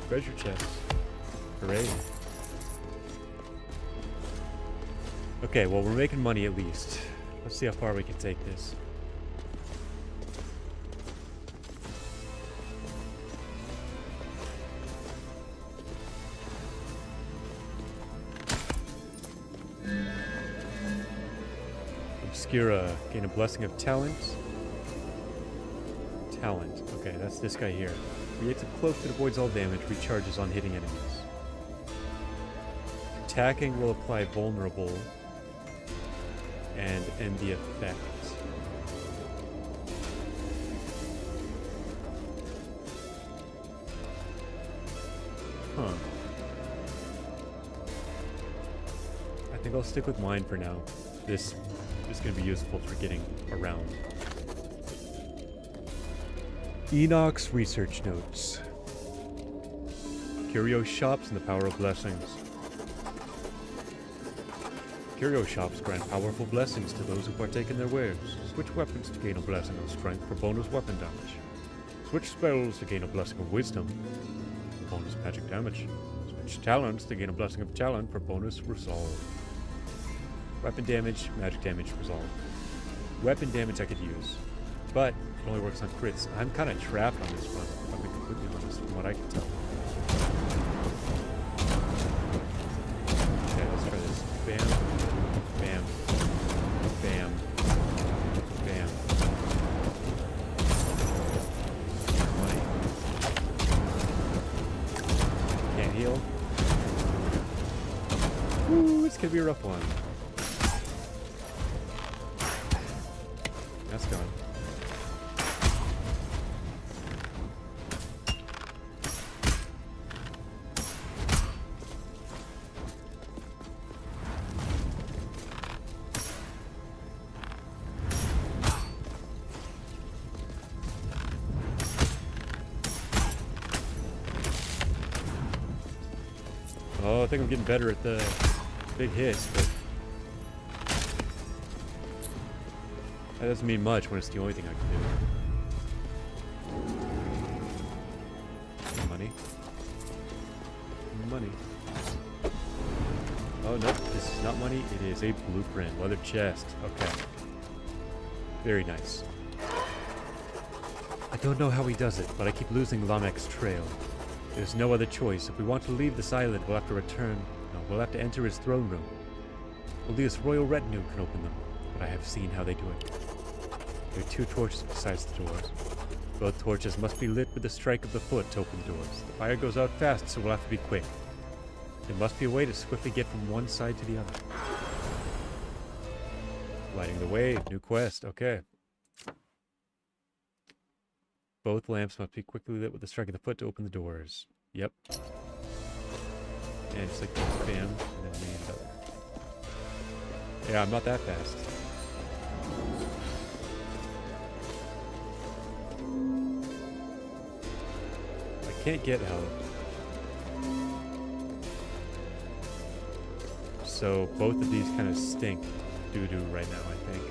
Treasure chest. Hooray. Okay, well, we're making money at least. Let's see how far we can take this. Obscura. Gain a blessing of talent. Talent. Okay, that's this guy here. Creates a cloak that avoids all damage, recharges on hitting enemies. Attacking will apply vulnerable and end the effect. Huh. think I'll stick with mine for now. This is going to be useful for getting around. Enoch's research notes. Curio shops and the power of blessings. Curio shops grant powerful blessings to those who partake in their wares. Switch weapons to gain a blessing of strength for bonus weapon damage. Switch spells to gain a blessing of wisdom for bonus magic damage. Switch talents to gain a blessing of talent for bonus resolve. Weapon damage, magic damage, resolve. Weapon damage I could use, but it only works on crits. I'm kind of trapped on this one, if I'm being completely honest, from what I can tell. Okay, let's try this. Bam, bam, bam, bam. Money. Can't heal. Ooh, it's gonna be a rough one. That's gone. Oh, I think I'm getting better at the big hits, but that doesn't mean much when it's the only thing I can do. Money. Money. Oh, nope, this is not money. It is a blueprint. Leather chest. Okay. Very nice. I don't know how he does it, but I keep losing Lamek's trail. There's no other choice. If we want to leave this island, we'll have to return. No, we'll have to enter his throne room. Only his royal retinue can open them, but I have seen how they do it. There are 2 torches besides the doors. Both torches must be lit with the strike of the foot to open the doors. The fire goes out fast, so we'll have to be quick. There must be a way to swiftly get from one side to the other. Lighting the way. New quest. Okay. Both lamps must be quickly lit with the strike of the foot to open the doors. Yep. And just like this, bam, and then the other. Yeah, I'm not that fast. I can't get health. So both of these kind of stink doo-doo right now, I think.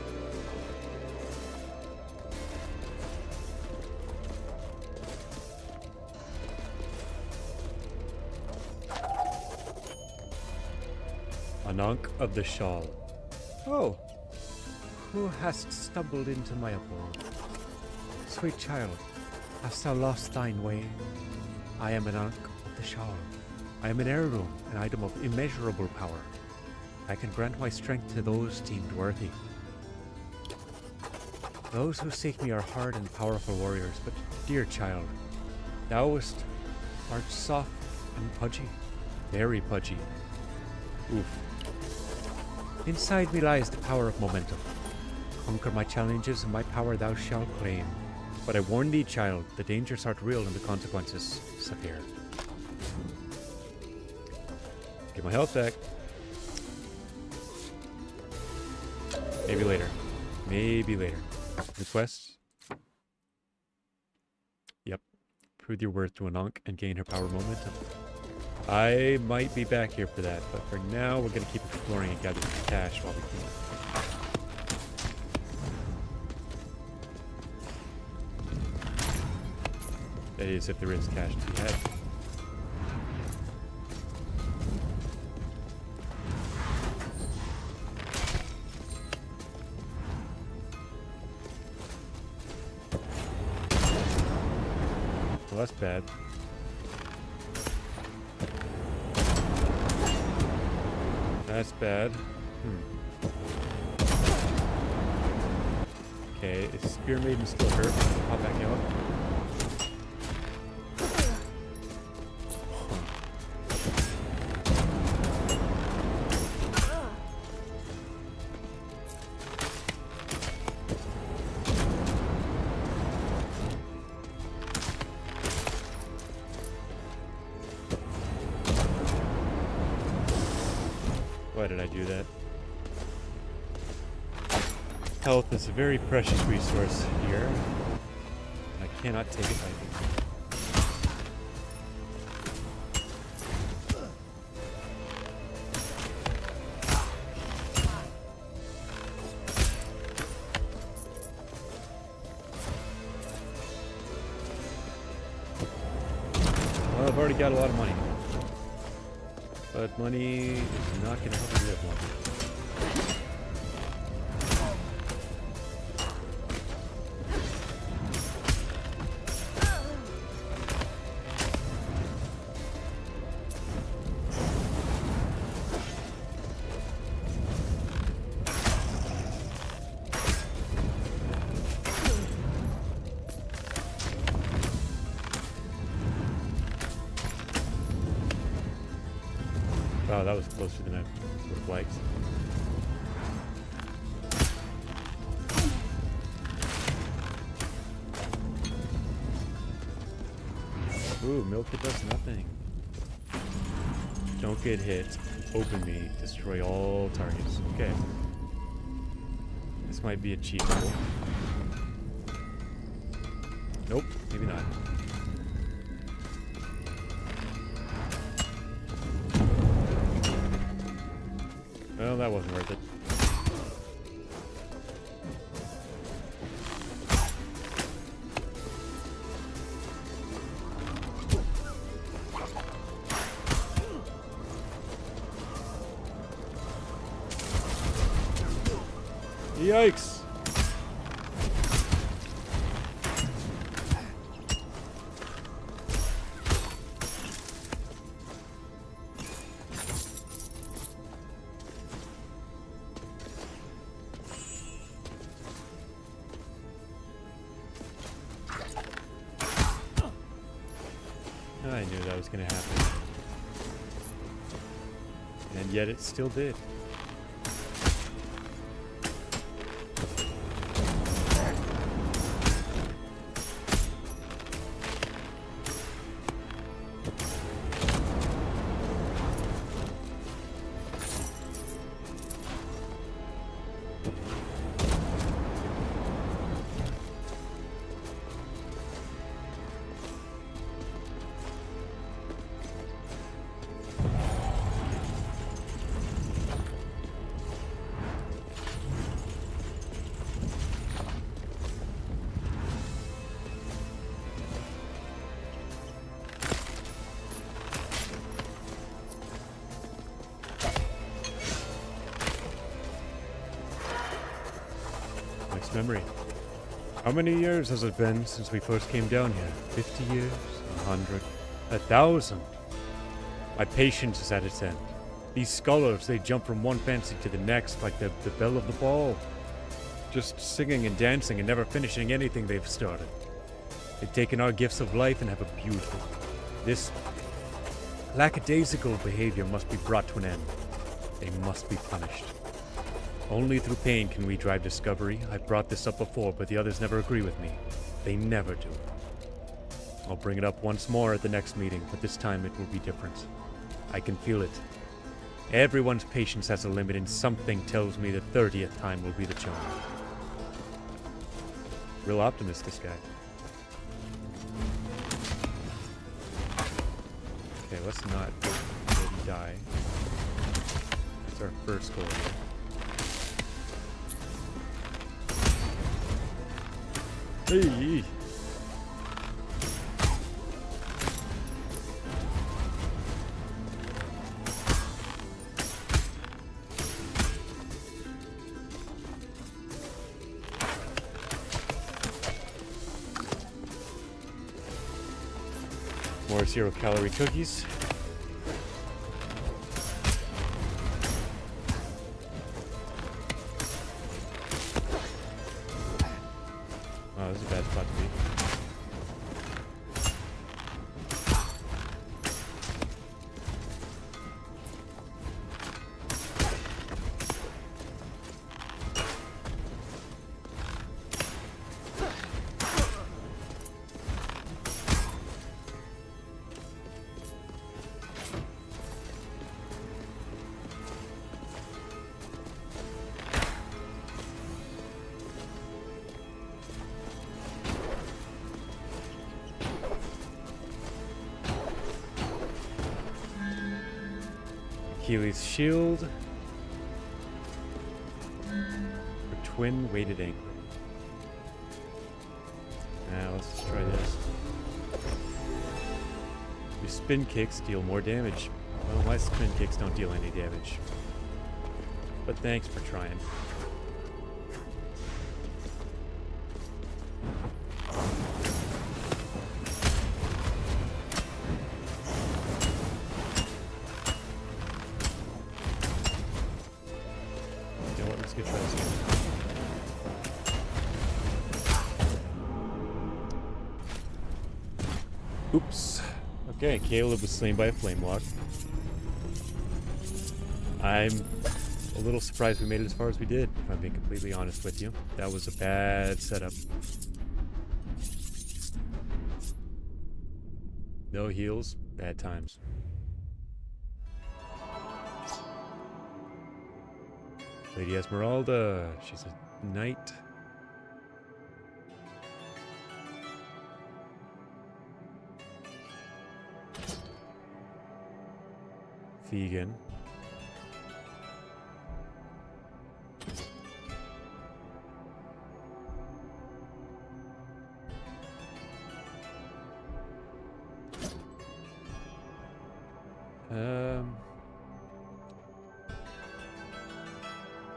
Ankh of the Shawl. Oh, who hast stumbled into my abode? Sweet child, hast thou lost thine way? I am an Ankh of the Shawl. I am an heirloom, an item of immeasurable power. I can grant my strength to those deemed worthy. Those who seek me are hard and powerful warriors, but dear child, thou art soft and pudgy, very pudgy. Oof. Inside me lies the power of momentum. Conquer my challenges and my power thou shalt claim. But I warn thee, child, the dangers are real and the consequences severe. Get my health back. Maybe later. Maybe later. New quests? Yep. Prove your worth to an Ankh and gain her power momentum. I might be back here for that, but for now we're going to keep exploring and gather some cash while we can. That is, if there is cash to be had. Well, that's bad. That's bad. Okay, is Spear Maiden still hurt? Pop back out. Why did I do that? Health is a very precious resource here. I cannot take it lightly. Well, I've already got a lot of money. But money is not going to help me live long. Wow, that was closer than I would have liked. Ooh, milk it does nothing. Don't get hit. Open me. Destroy all targets. Okay. This might be achievable. Nope, maybe not. Well, that wasn't worth it. Yikes! I knew that was going to happen. And yet it still did. Next memory. How many years has it been since we first came down here? 50 years? 100? 1,000? My patience is at its end. These scholars, they jump from one fancy to the next like the belle of the ball. Just singing and dancing and never finishing anything they've started. They've taken our gifts of life and have abused it. This lackadaisical behavior must be brought to an end. They must be punished. Only through pain can we drive discovery. I've brought this up before, but the others never agree with me. They never do. I'll bring it up once more at the next meeting, but this time it will be different. I can feel it. Everyone's patience has a limit, and something tells me the 30th time will be the charm. Real optimist, this guy. Okay, let's not die. That's our first goal here. Hey! More 0-calorie cookies. Oh, this is a bad spot to be. Achilles shield. For twin weighted anklet. Now let's try this. Your spin kicks deal more damage. Well, my spin kicks don't deal any damage. But thanks for trying. You know what? Let's get try this again. Oops. Okay, Caleb was slain by a flame walk. I'm a little surprised we made it as far as we did, if I'm being completely honest with you. That was a bad setup. No heals, bad times. Lady Esmeralda, she's a knight. Vegan.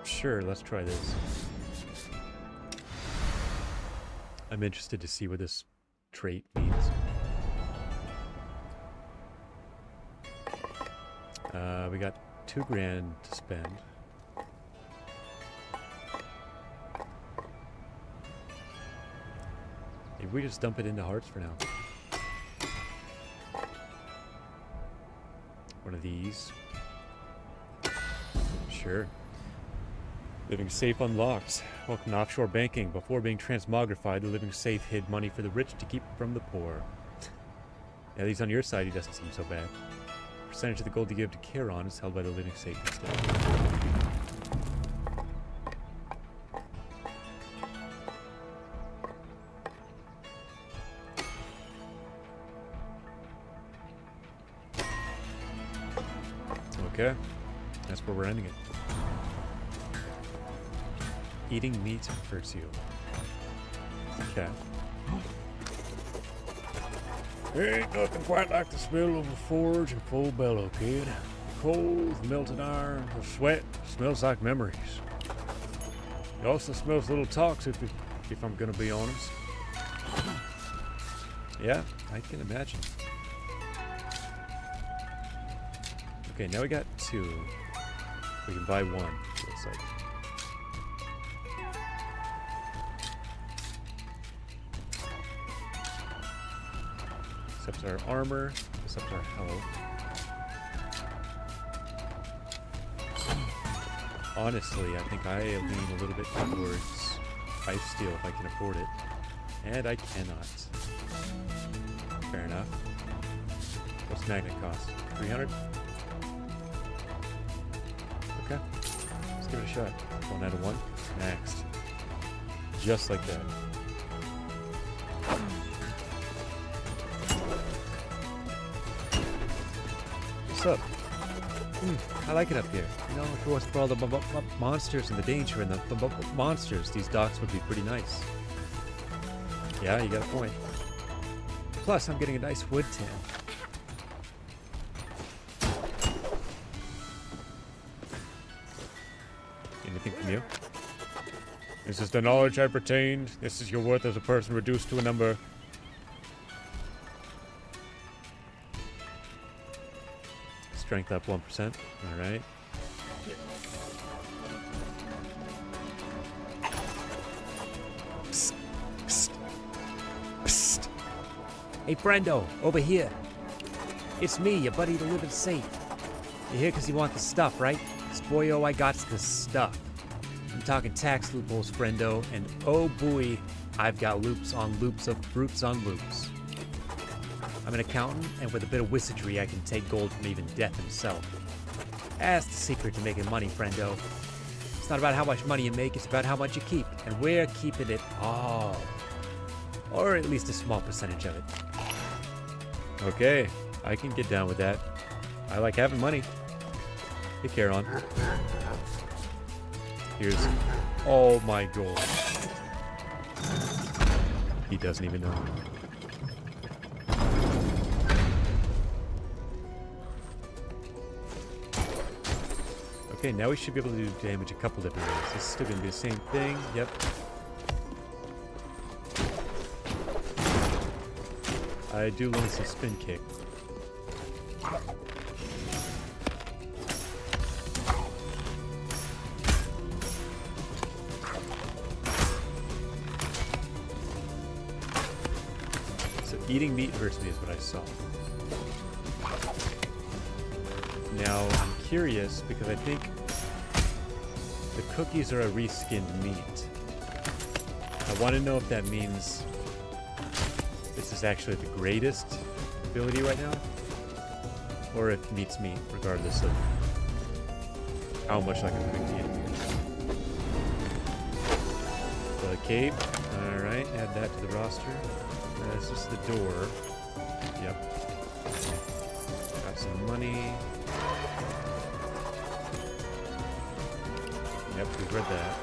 Sure, let's try this. I'm interested to see what this trait means. We got $2 grand to spend. Maybe we just dump it into hearts for now. One of these. Sure. Living Safe unlocked. Welcome to offshore banking. Before being transmogrified, the Living Safe hid money for the rich to keep from the poor. At least on your side, he doesn't seem so bad. Percentage of the gold you give to Charon is held by the Living Safe instead. Okay, that's where we're ending it. Eating meat hurts you. Okay. Ain't nothing quite like the smell of a forge in full bellow, kid. Coals, melted iron, the sweat smells like memories. It also smells a little toxic, if I'm gonna be honest. Yeah, I can imagine. Okay, now we got 2. We can buy 1, it looks like. This ups our armor, this ups our health. Honestly, I think I lean a little bit towards lifesteal if I can afford it. And I cannot. Fair enough. What's magnet cost? 300? Okay. Let's give it a shot. 1 out of 1. Next. Just like that. What's up? I like it up here. You know, if it wasn't for all the monsters and the danger and the monsters, these docks would be pretty nice. Yeah, you got a point. Plus, I'm getting a nice wood tan. Anything from you? This is the knowledge I've retained. This is your worth as a person reduced to a number. Strength up 1%. Alright. Psst, psst, psst. Hey, friendo, over here. It's me, your buddy, the Living Safe. You're here because you want the stuff, right? 'Cause boyo, I got the stuff. I'm talking tax loopholes, friendo, and oh boy, I've got loops on loops of fruits on loops. I'm an accountant, and with a bit of wizardry, I can take gold from even death himself. That's the secret to making money, friendo. It's not about how much money you make, it's about how much you keep, and we're keeping it all. Or at least a small percentage of it. Okay, I can get down with that. I like having money. Hey, Charon. Here's all my gold. He doesn't even know. Okay, now we should be able to do damage a couple different ways. This is still going to be the same thing. Yep. I do learn some spin kick. So eating meat hurts me is what I saw. Now I'm curious because I think the cookies are a reskinned meat. I want to know if that means this is actually the greatest ability right now, or if meat's meat, regardless of how much like a cookie it is. The cape, alright, add that to the roster. Is this the door? Yep. Got some money. Yep, we've read that.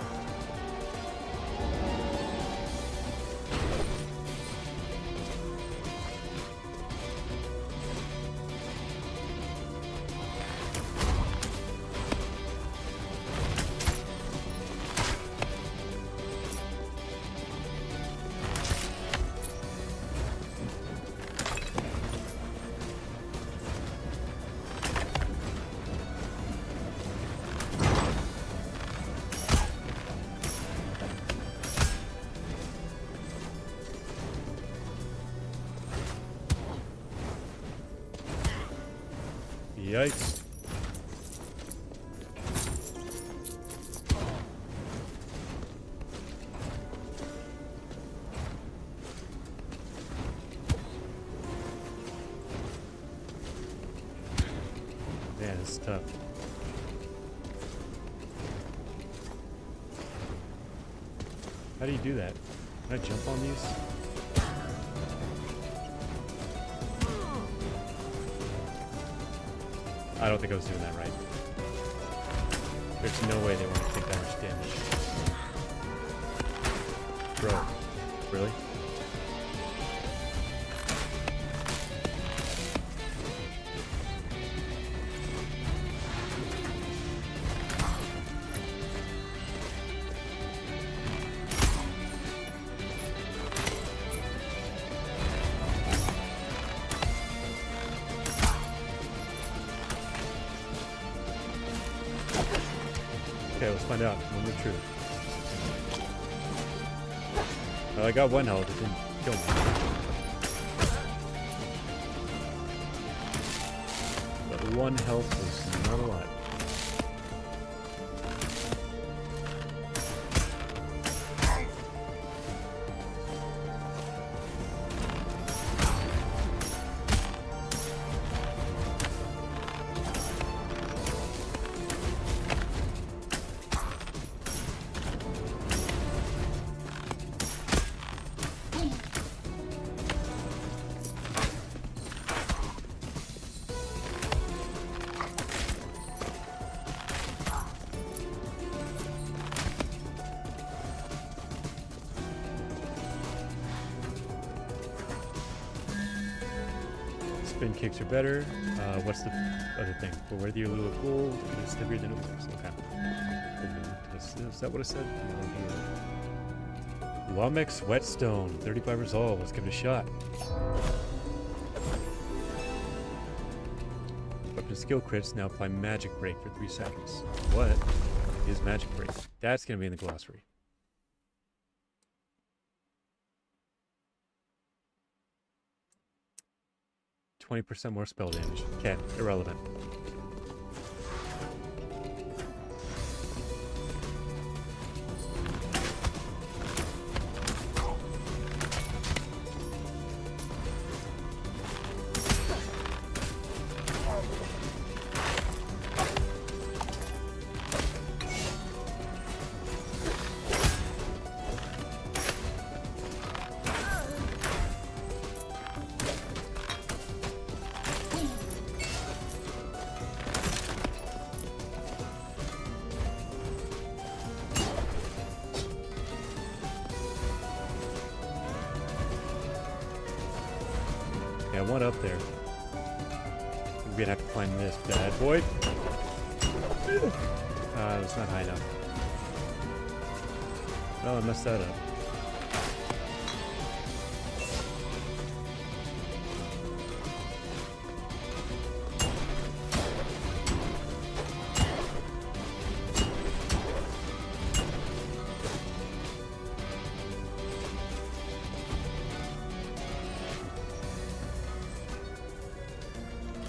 Yikes. Man, it's tough. How do you do that? Can I jump on these? I don't think I was doing that right. There's no way they want to take that much damage. Bro, really? Okay, let's find out. Moment of truth. Well, I got one health. It didn't kill me. But one health was not a lot. Spin kicks are better. What's the other thing? For whether you're a little gold, it's heavier than it looks. Okay. Is that what I said? Womex Whetstone, 35 resolve. Let's give it a shot. Weapon skill crits now apply magic break for 3 seconds. What is magic break? That's gonna be in the glossary. %20 more spell damage. Okay, irrelevant. on up there. We're gonna have to climb this bad boy. It's not high enough. Oh, I messed that up.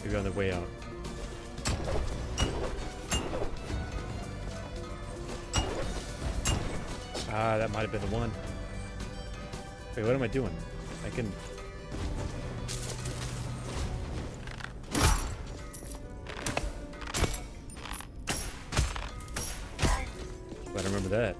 Maybe on the way out. Ah, that might have been the one. Wait, what am I doing? I can... I don't remember that.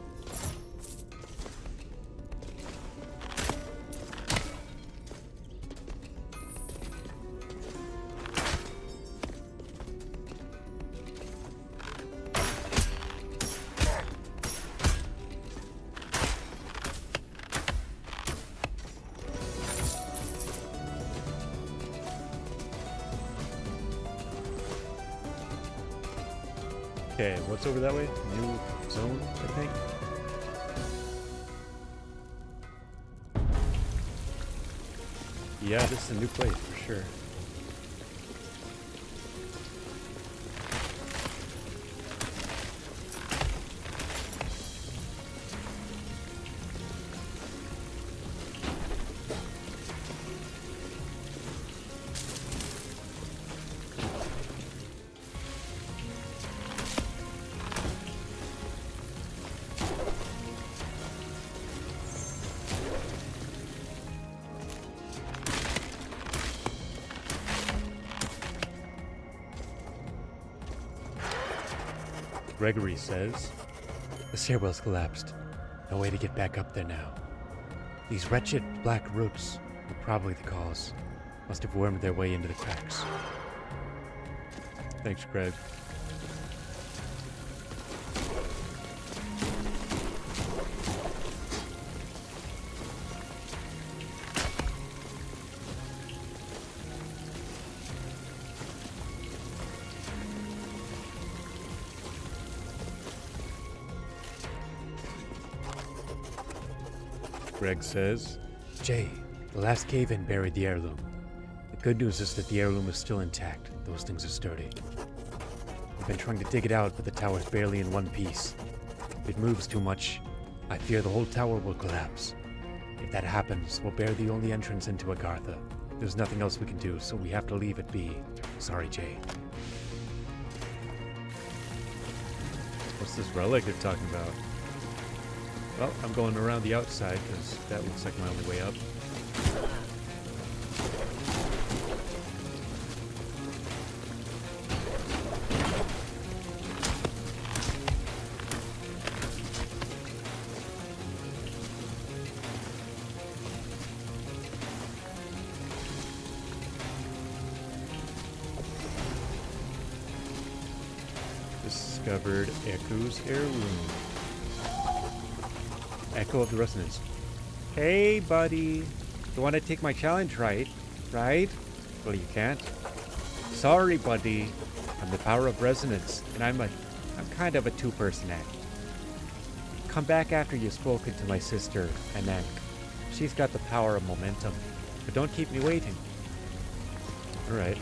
Okay, what's over that way? New zone, I think? Yeah, this is a new place for sure. Gregory says, the stairwell's collapsed. No way to get back up there now. These wretched black roots were probably the cause. Must have wormed their way into the cracks. Thanks, Greg. Greg says, Jay, the last cave-in buried the heirloom. The good news is that the heirloom is still intact. Those things are sturdy. We've been trying to dig it out, but the tower's barely in one piece. If it moves too much, I fear the whole tower will collapse. If that happens, we'll bear the only entrance into Agartha. There's nothing else we can do, so we have to leave it be. Sorry, Jay. What's this relic they're talking about? Well, I'm going around the outside because that looks like my only way up. Discovered Echo's heirloom. Echo of the Resonance. Hey, buddy. You want to take my challenge, right? Right? Well, you can't. Sorry, buddy. I'm the power of resonance, and I'm kind of a two-person act. Come back after you've spoken to my sister, Anak. She's got the power of momentum. But don't keep me waiting. Alright.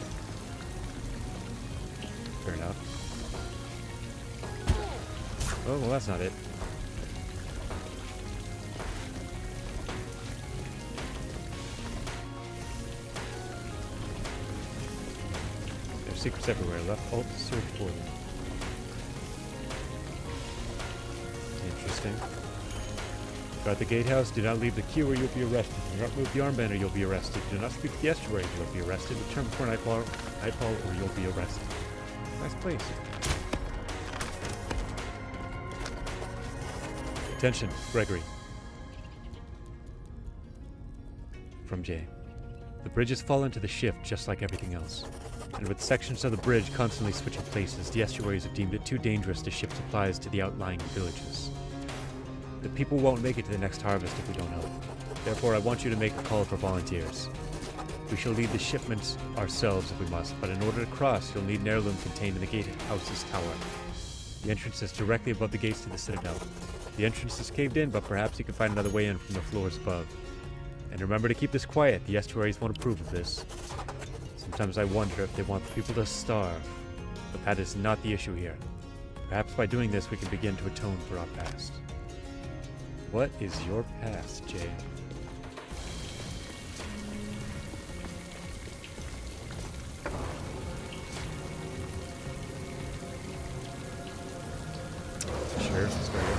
Fair enough. Oh, well, that's not it. Secrets everywhere. Left alt to search for them. Interesting. Guard the gatehouse. Do not leave the queue or you'll be arrested. Do not move the armband or you'll be arrested. Do not speak to the estuary or you'll be arrested. Return before nightfall or you'll be arrested. Nice place. Attention, Gregory. From Jay. The bridge has fallen to the shift just like everything else. And with sections of the bridge constantly switching places, the estuaries have deemed it too dangerous to ship supplies to the outlying villages. The people won't make it to the next harvest if we don't help. Therefore, I want you to make a call for volunteers. We shall lead the shipments ourselves if we must, but in order to cross, you'll need an heirloom contained in the gatehouse's tower. The entrance is directly above the gates to the citadel. The entrance is caved in, but perhaps you can find another way in from the floors above. And remember to keep this quiet. The estuaries won't approve of this. Sometimes I wonder if they want the people to starve. But that is not the issue here. Perhaps by doing this, we can begin to atone for our past. What is your past, Jay? Sure, let's go here.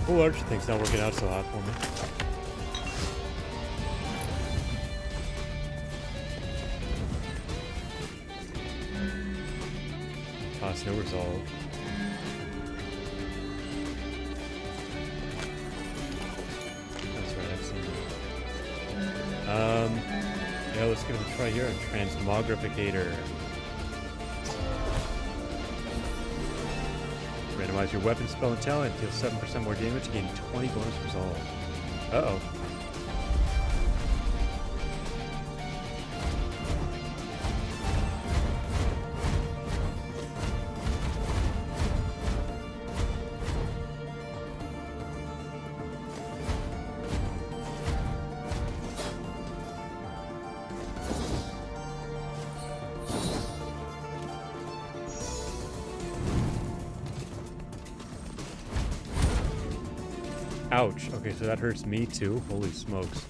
Oh, Archer thing's not working out so hot for me. Toss no resolve. That's right, I've seen that. Yeah, let's give it a try here. Transmogrificator. Randomize your weapon, spell, and talent. Deal 7% more damage, gain 20 bonus resolve. Uh-oh. Ouch. Okay, so that hurts me too. Holy smokes.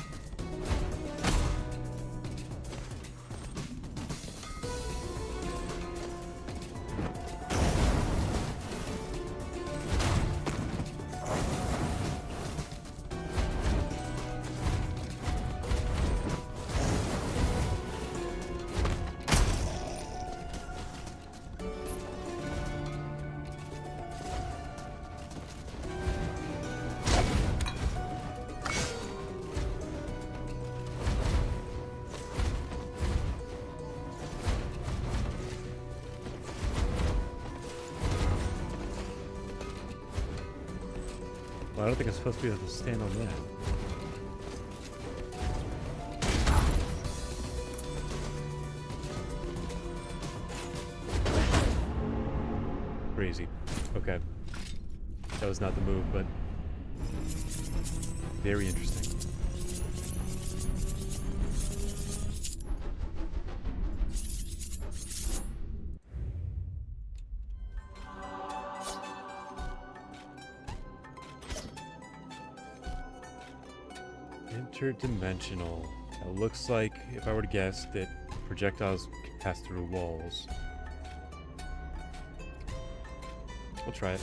Well, I don't think I'm supposed to be able to stand on that. Crazy. Okay. That was not the move, but very interesting. Interdimensional. It looks like, if I were to guess, that projectiles can pass through walls. We'll try it.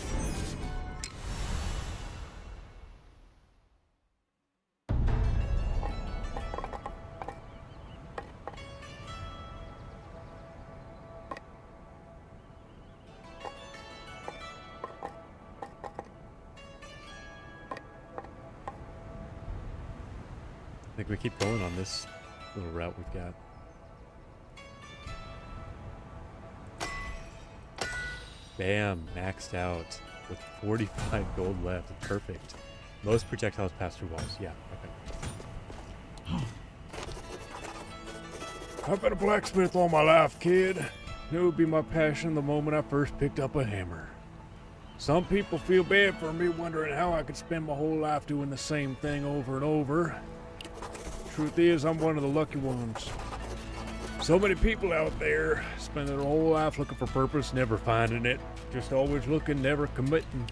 I think we keep going on this little route we've got. Bam, maxed out with 45 gold left. Perfect. Most projectiles pass through walls. Yeah, okay. I've been a blacksmith all my life, kid. It would be my passion the moment I first picked up a hammer. Some people feel bad for me, wondering how I could spend my whole life doing the same thing over and over. Truth is, I'm one of the lucky ones. So many people out there spend their whole life looking for purpose, never finding it. Just always looking, never committing.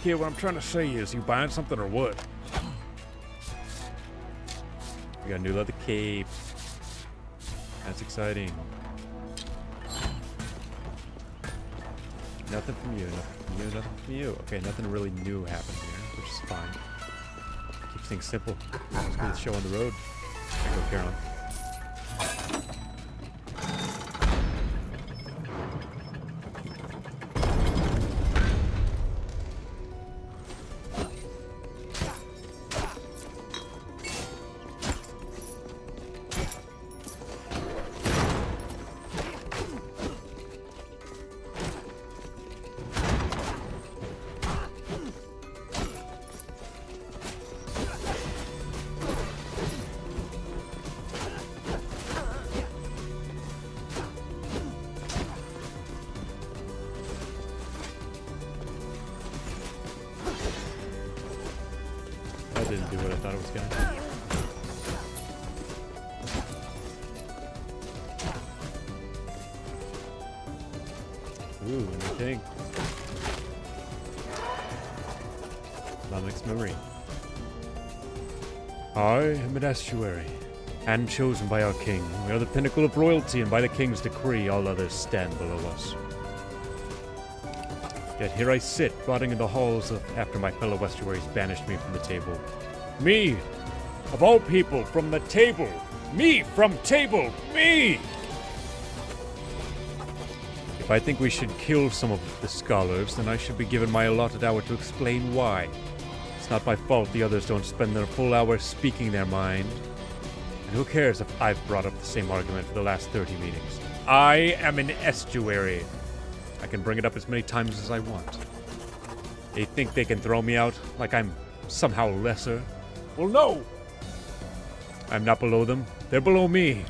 Kid, what I'm trying to say is, you buying something or what? We got a new leather cape. That's exciting. Nothing from you, nothing from you, nothing from you. Okay, nothing really new happened here, which is fine. Keep things simple. Let's get the show on the road. Go, Carolyn. That didn't do what I thought it was gonna. Ooh, new thing. Lamek's memory. I am an estuary, and chosen by our king. We are the pinnacle of royalty, and by the king's decree, all others stand below us. Yet here I sit, rotting in the halls after my fellow estuaries banished me from the table. Me! Of all people, from the table! Me from table! Me! If I think we should kill some of the scholars, then I should be given my allotted hour to explain why. It's not my fault the others don't spend their full hour speaking their mind. And who cares if I've brought up the same argument for the last 30 meetings? I am an estuary. I can bring it up as many times as I want. They think they can throw me out like I'm somehow lesser? Well, no! I'm not below them. They're below me.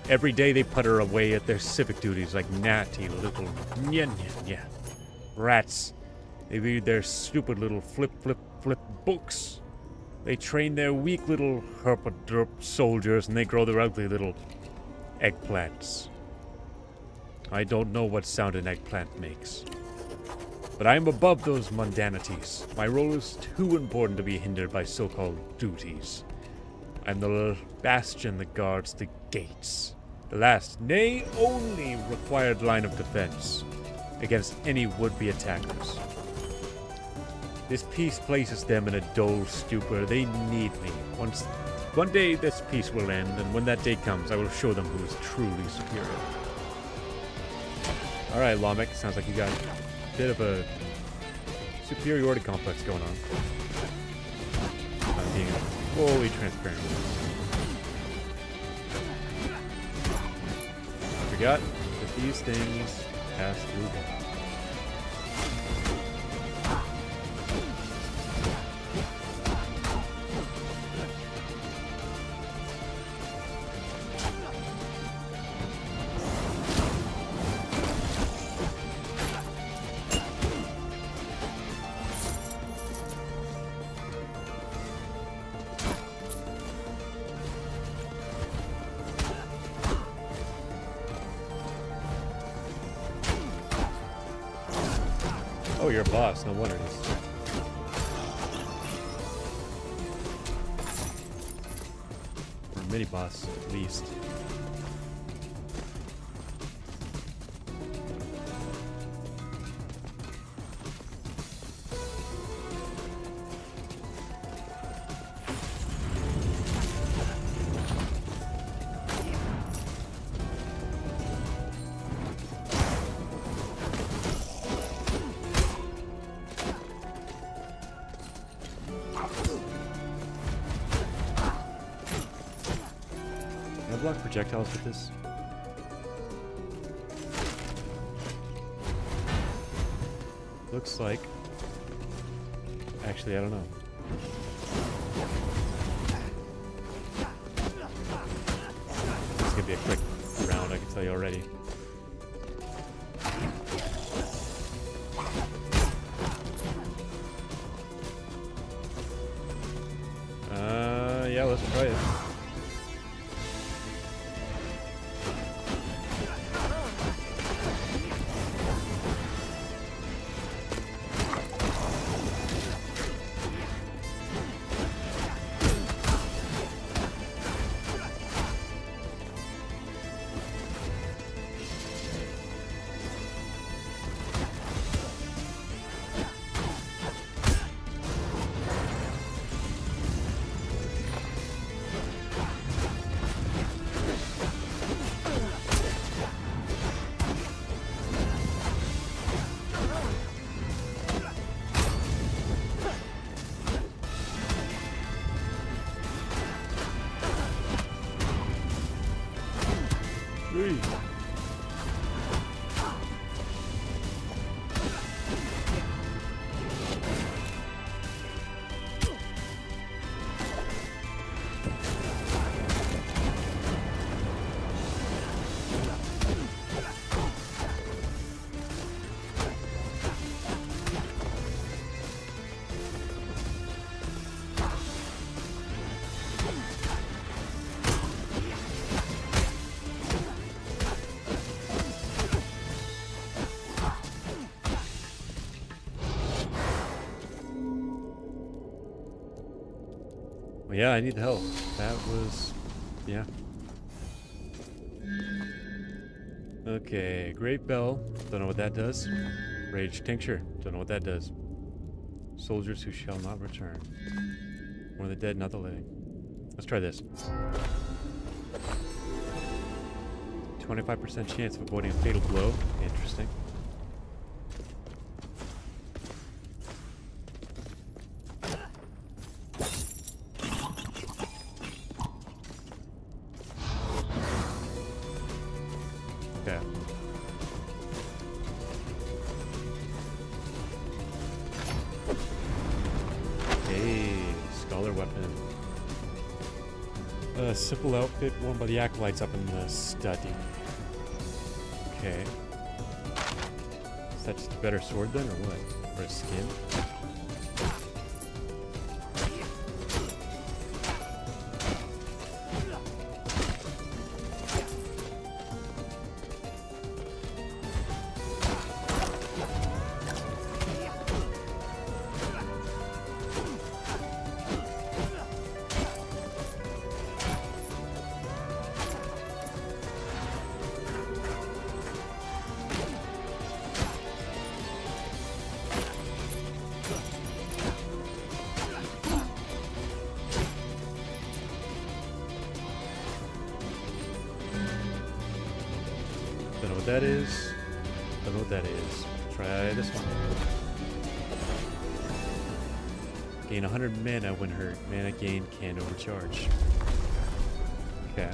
Every day they putter away at their civic duties like natty little nya. Rats. They read their stupid little flip books. They train their weak little herpaderp soldiers and they grow their ugly little eggplants. I don't know what sound an eggplant makes. But I am above those mundanities. My role is too important to be hindered by so-called duties. I'm the little bastion that guards the gates. The last, nay, only required line of defense against any would-be attackers. This peace places them in a dull stupor. They need me. One day this peace will end, and when that day comes, I will show them who is truly superior. Alright, Lamek, sounds like you got a bit of a superiority complex going on. I'm being fully transparent. I forgot that these things pass through walls. Oh, you're a boss. No wonder. mini boss at least. Can I block projectiles with this? Looks like. Actually, I don't know. It's gonna be a quick round, I can tell you already. Yeah, let's try it. Three. Well, yeah, I need the help. That was... yeah. Okay, Great Bell. Don't know what that does. Rage Tincture. Don't know what that does. Soldiers who shall not return. More the dead, not the living. Let's try this. 25% chance of avoiding a fatal blow. Interesting. Okay. Hey, Scholar weapon. A simple outfit worn by the acolytes up in the study. Okay. Is that just a better sword then, or what? Or a skin? Don't know what that is. Don't know what that is. Try this one. Gain 100 mana when hurt. Mana gain can't overcharge. Okay.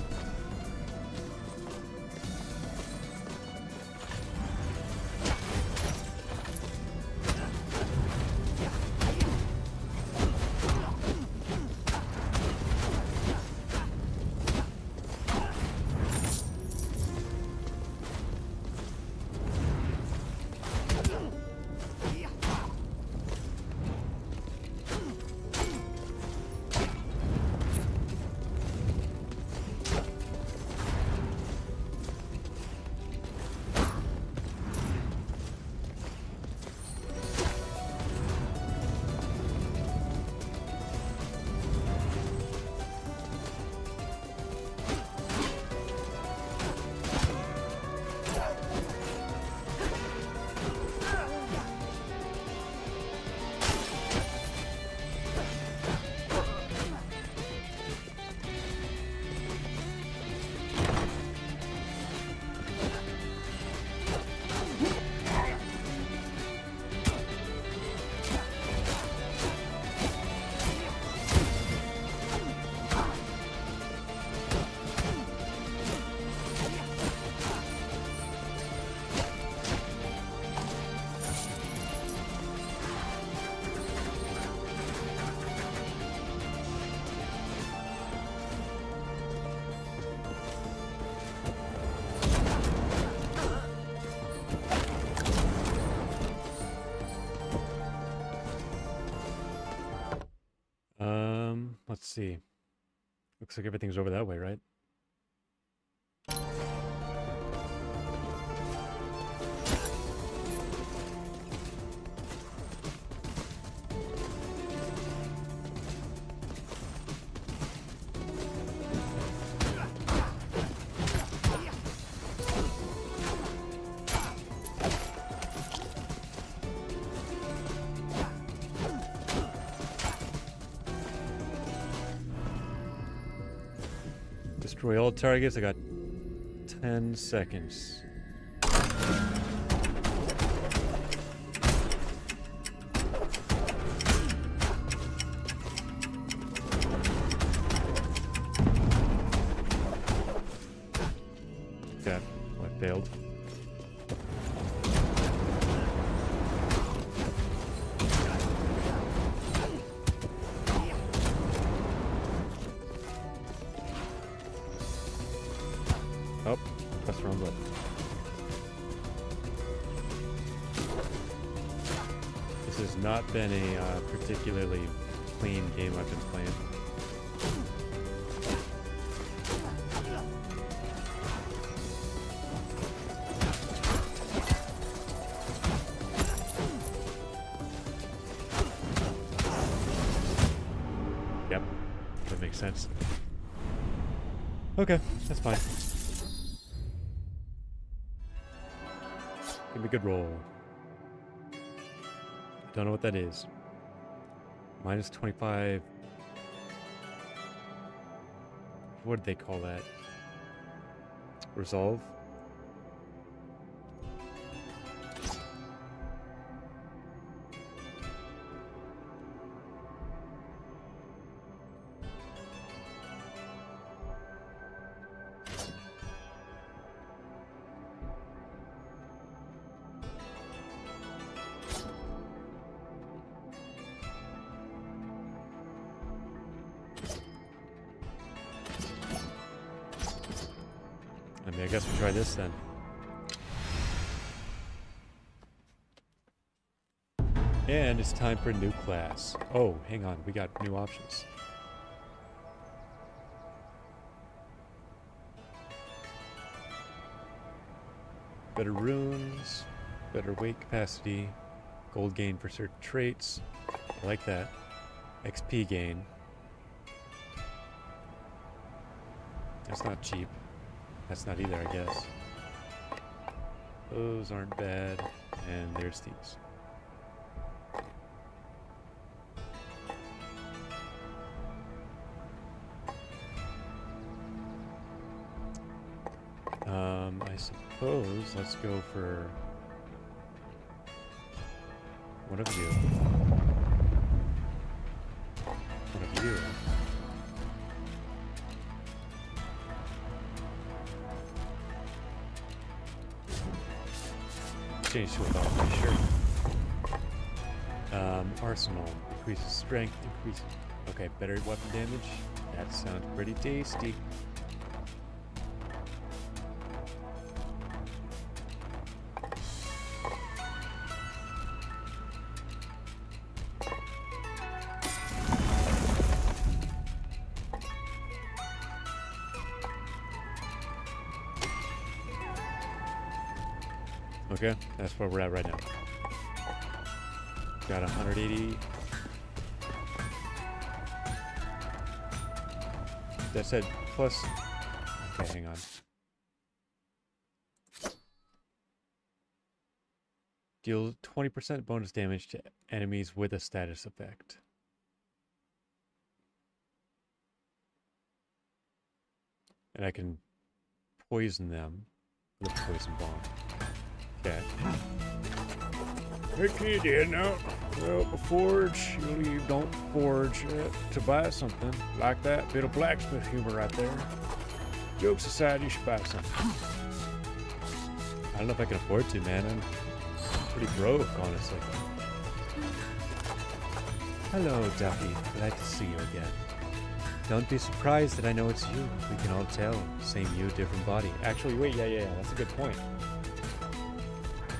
see. Looks like everything's over that way, right? Destroy all targets. I got 10 seconds. Okay, well, I failed. Oh, press the wrong button. This has not been a particularly clean game I've been playing. Yep, that makes sense. Okay, that's fine. Give me a good roll. Don't know what that is. Minus 25. What did they call that? Resolve? I mean, I guess we'll try this then. And it's time for a new class. Oh, hang on, we got new options. Better runes, better weight capacity, gold gain for certain traits. I like that. XP gain. That's not cheap. That's not either, I guess. Those aren't bad. And there's these. I suppose let's go for one of you. One of you. Change to a thought, sure. Arsenal increases strength, increases. Okay, better weapon damage. That sounds pretty tasty. Okay, that's where we're at right now. Got 180. That said plus. Okay, hang on. Deal 20% bonus damage to enemies with a status effect. And I can poison them with a poison bomb. Okay. Hey kid, you heading out? Well, a forge, you leave, don't forge to buy something. Like that bit of blacksmith humor right there. Jokes aside, you should buy something. I don't know if I can afford to, man. I'm pretty broke, honestly. Hello, Duffy. Glad to see you again. Don't be surprised that I know it's you. We can all tell. Same you, different body. Actually, wait, yeah, that's a good point.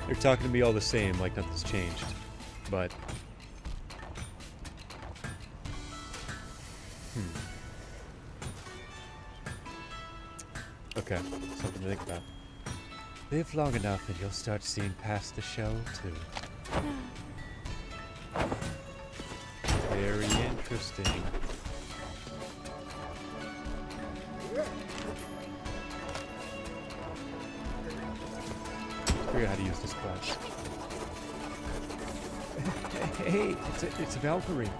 You're talking to me all the same, like nothing's changed. But... Okay, something to think about. Live long enough and you'll start seeing past the show, too. Very interesting. Figure out how to use this class. Hey, it's a Valkyrie.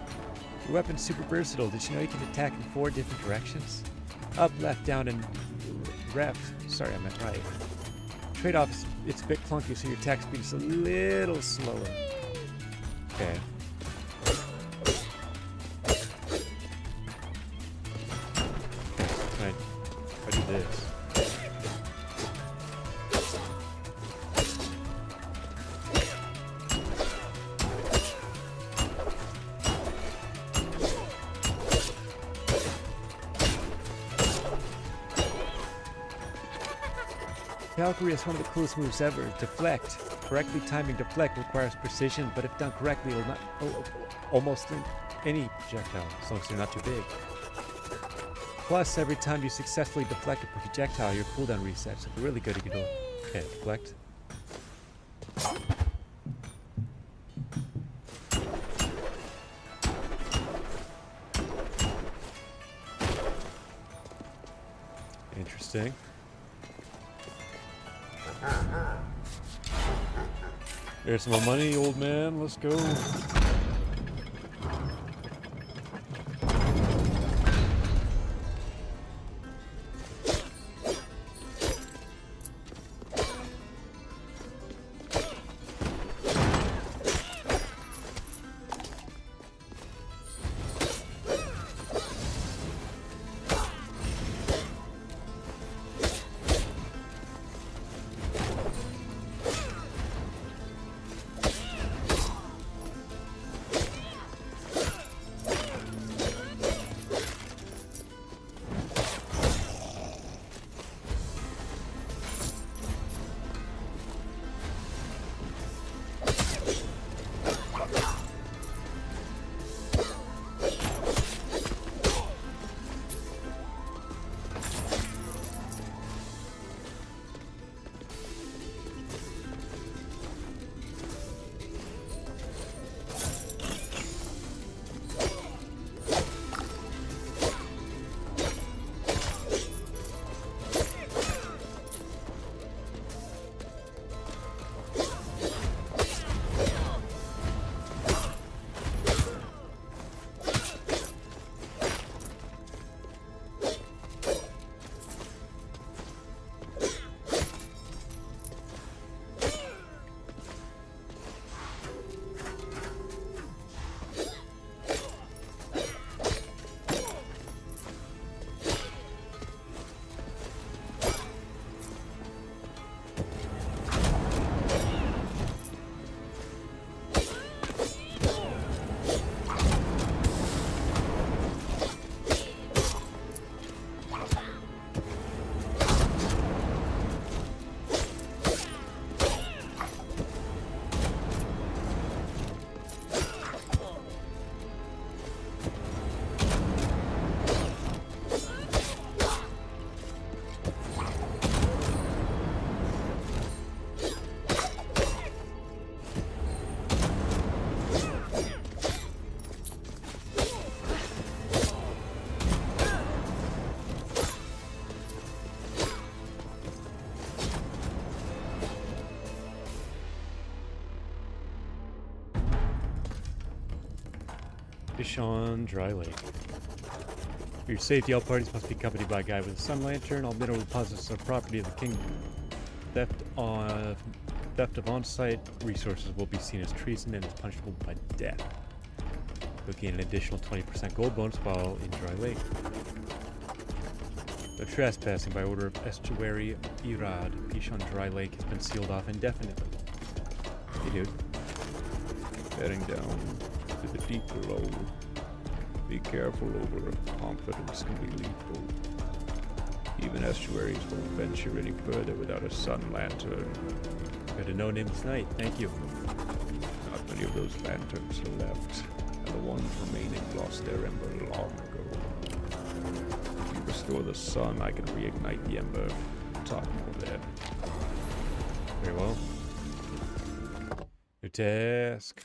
Your weapon's super versatile. Did you know you can attack in 4 different directions? Up, left, down, and left. Sorry, I meant right. Trade-off is it's a bit clunky, so your attack speed is a little slower. Okay. Right. I do this. Valkyrie is one of the coolest moves ever. Deflect. Correctly timing deflect requires precision, but if done correctly, it'll not almost any projectile, as long as they're not too big. Plus, every time you successfully deflect a projectile, your cooldown resets. If you're really good, you can go. Okay, deflect. Interesting. There's some more money, old man. Let's go. Pishon Dry Lake. For your safety, all parties must be accompanied by a guy with a sun lantern. All mineral deposits are property of the kingdom. Theft of on-site resources will be seen as treason and is punishable by death. You'll gain an additional 20% gold bonus while in Dry Lake. No trespassing by order of Estuary Irad. Pishon Dry Lake has been sealed off indefinitely. Hey, dude. Heading down to the deep below. Be careful over confidence can be lethal. Even estuaries won't venture any further without a sun lantern. Got a no-name this night. Thank you. Not many of those lanterns are left, and the ones remaining lost their ember long ago. If you restore the sun, I can reignite the ember. Talk over there. Very well. New task.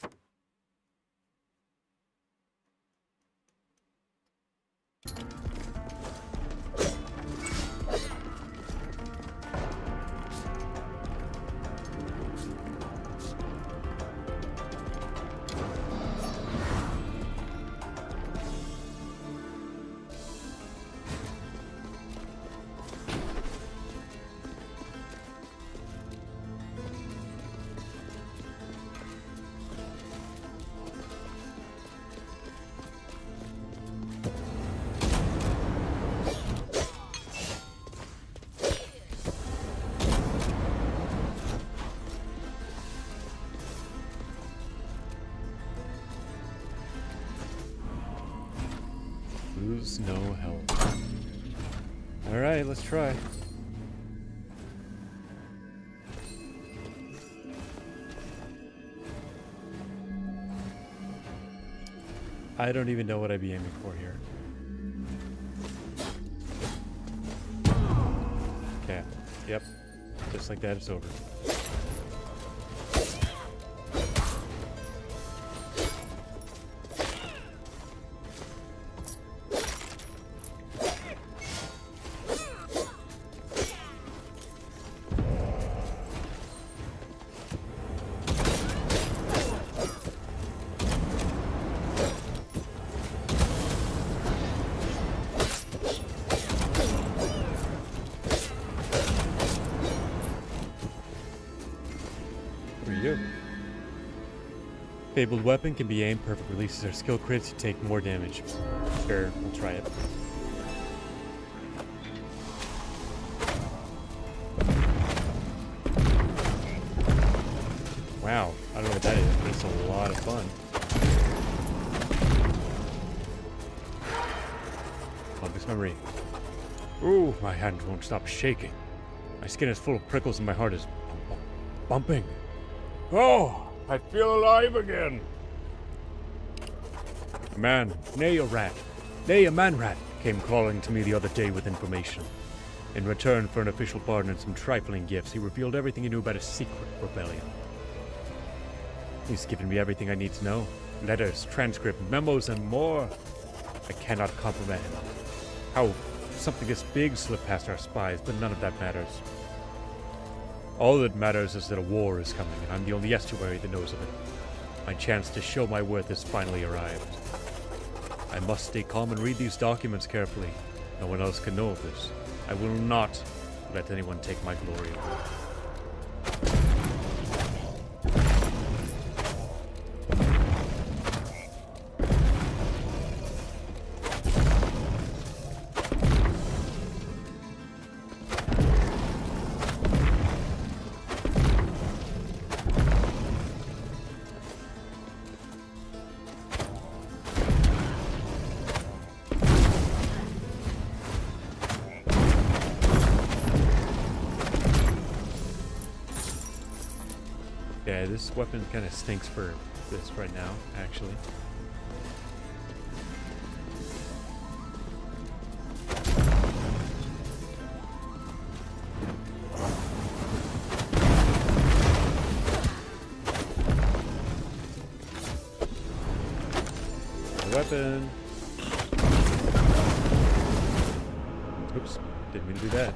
Lose no health. Alright, let's try. I don't even know what I'd be aiming for here. Okay. Yep. Just like that, it's over. There you go. Fabled weapon can be aimed perfect. Releases our skill crits. You take more damage. Sure, we'll try it. Wow, I don't know what that is, but it's a lot of fun. Complex memory. Ooh, my hand won't stop shaking. My skin is full of prickles and my heart is bumping. Oh, I feel alive again. A man, nay a rat, nay a man-rat, came crawling to me the other day with information. In return for an official pardon and some trifling gifts, he revealed everything he knew about a secret rebellion. He's given me everything I need to know. Letters, transcript, memos, and more. I cannot comprehend how something this big slipped past our spies, but none of that matters. All that matters is that a war is coming, and I'm the only estuary that knows of it. My chance to show my worth has finally arrived. I must stay calm and read these documents carefully. No one else can know of this. I will not let anyone take my glory away. Yeah, this weapon kind of stinks for this right now, actually. The weapon. Oops, didn't mean to do that.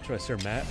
Try Sir Matt.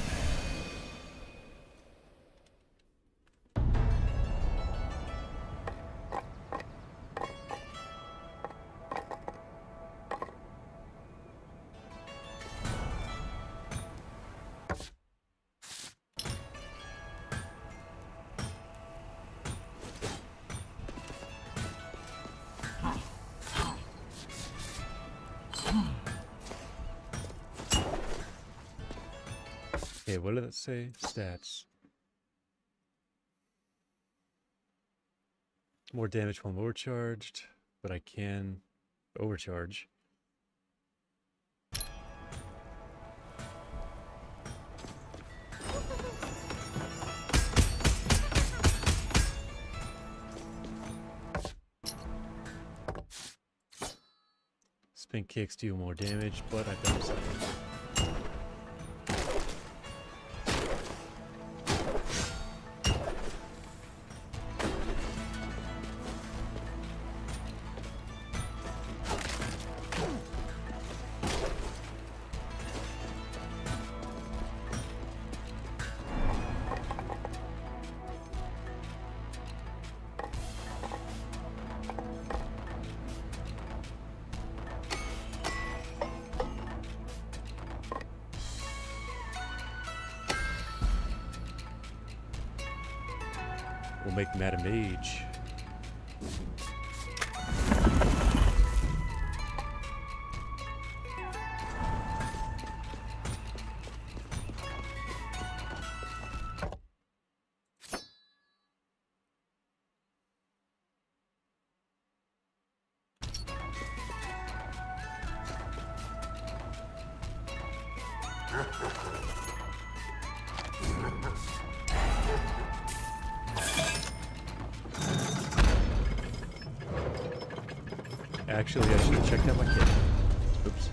Okay, what did it say? Stats. more damage while I'm overcharged, but I can overcharge. Spin kicks do more damage, but I've got some. We'll make Madam Mage. Actually, I should have checked out my kit. Oops.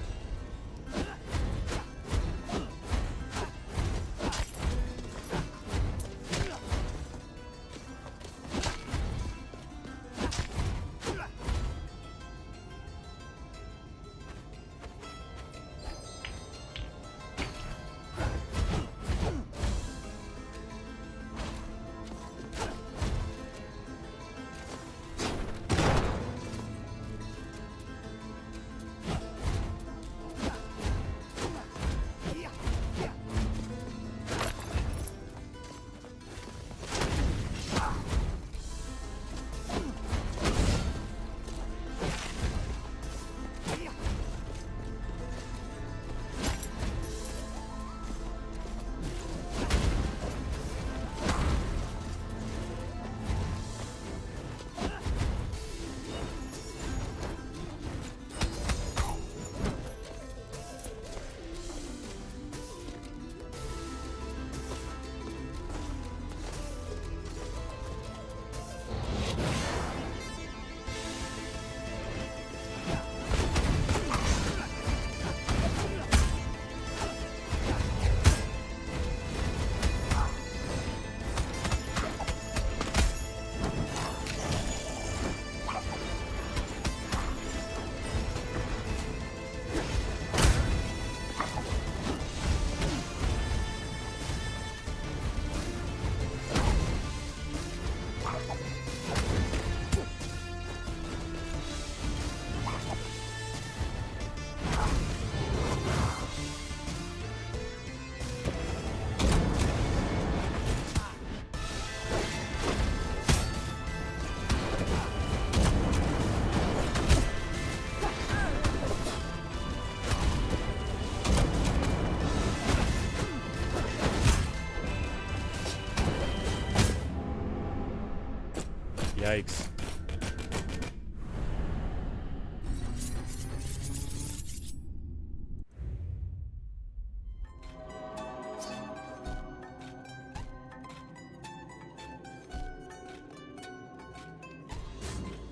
Yikes.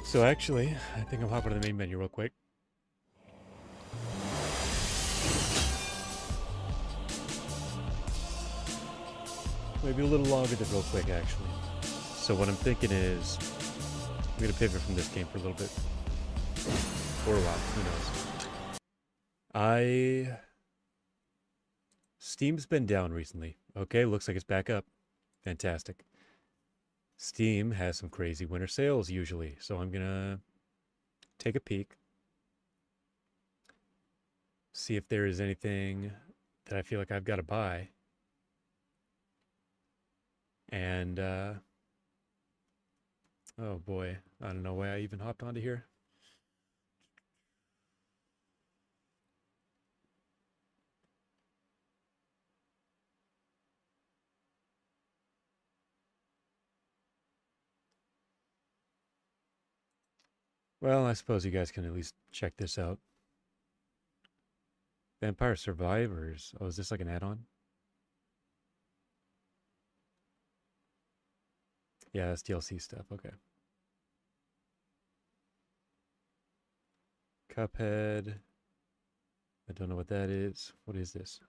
So actually, I think I'll hop into the main menu real quick. Maybe a little longer than real quick, actually. So what I'm thinking is, I'm going to pivot from this game for a little bit. Or a while, who knows. Steam's been down recently. Okay, looks like it's back up. Fantastic. Steam has some crazy winter sales usually, so I'm going to take a peek. See if there is anything that I feel like I've got to buy. And, oh boy, I don't know why I even hopped onto here. Well, I suppose you guys can at least check this out. Vampire Survivors. Oh, is this like an add-on? Yeah, that's DLC stuff. Okay. Cuphead. I don't know what that is. What is this?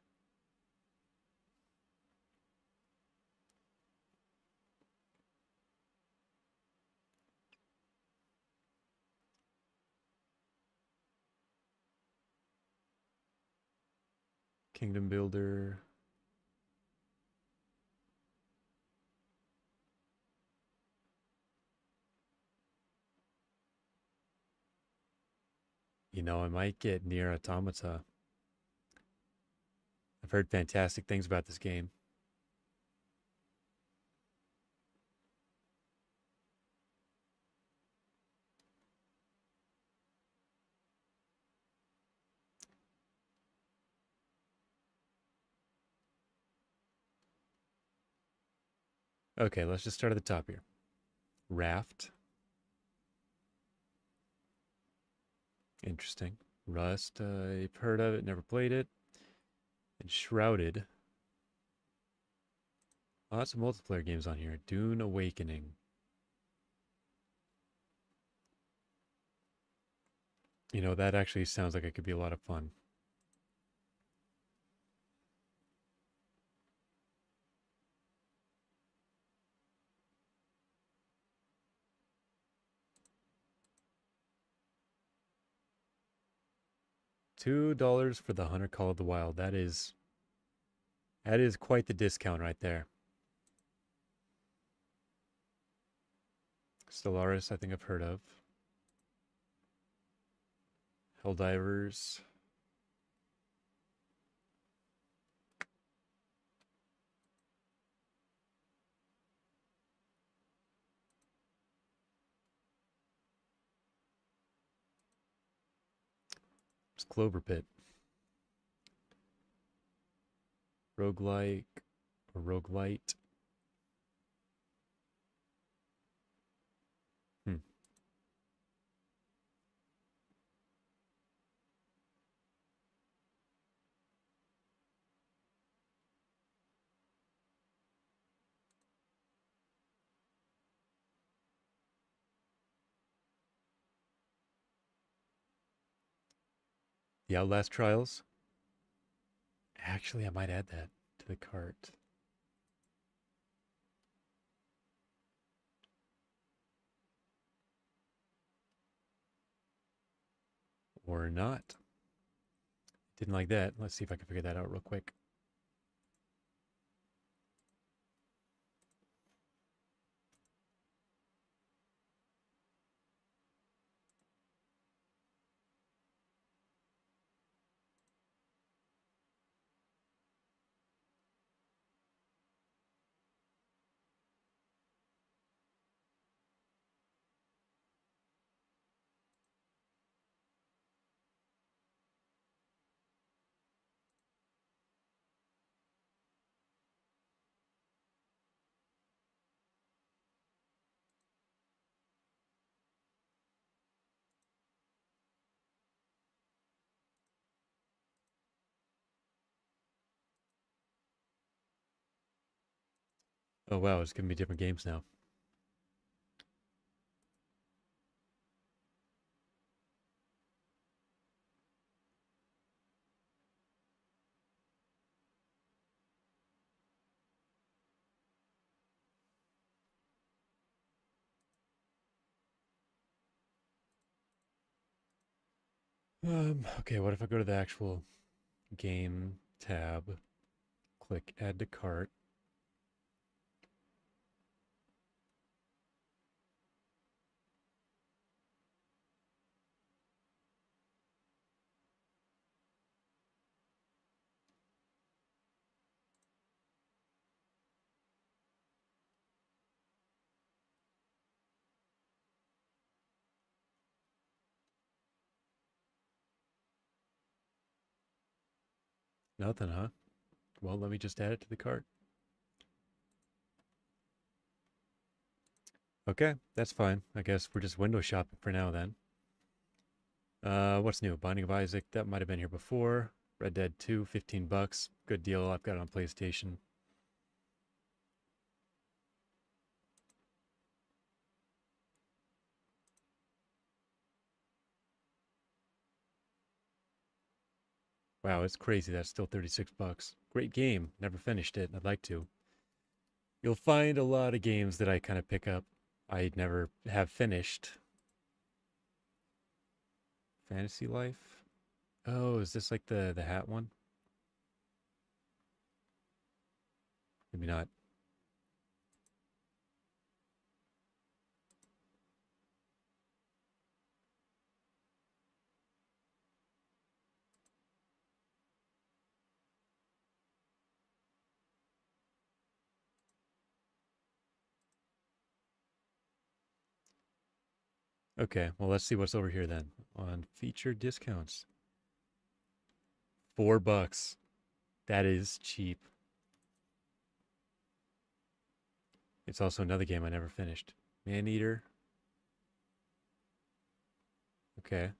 Kingdom Builder. You know, I might get Nier Automata. I've heard fantastic things about this game. Okay, let's just start at the top here. Raft. Interesting. Rust, I've heard of it, never played it. And Shrouded. Lots of multiplayer games on here. Dune Awakening. You know, that actually sounds like it could be a lot of fun. $2 for the Hunter Call of the Wild. That is quite the discount right there. Stellaris, I think I've heard of. Helldivers. It's Clover Pit. Roguelike or roguelite. The Outlast Trials. Actually, I might add that to the cart. Or not. Didn't like that. Let's see if I can figure that out real quick. Oh wow, it's giving me different games now. Okay, what if I go to the actual game tab, click add to cart. Nothing, huh? Well, let me just add it to the cart. Okay, that's fine. I guess we're just window shopping for now then. What's new? Binding of Isaac. That might have been here before. Red Dead 2, $15. Good deal. I've got it on PlayStation. Wow, it's crazy. That's still $36. Great game. Never finished it. I'd like to. You'll find a lot of games that I kind of pick up I'd never have finished. Fantasy Life? Oh, is this like the hat one? Maybe not. Okay, well, let's see what's over here then. On feature discounts. $4. That is cheap. It's also another game I never finished. Maneater. Okay.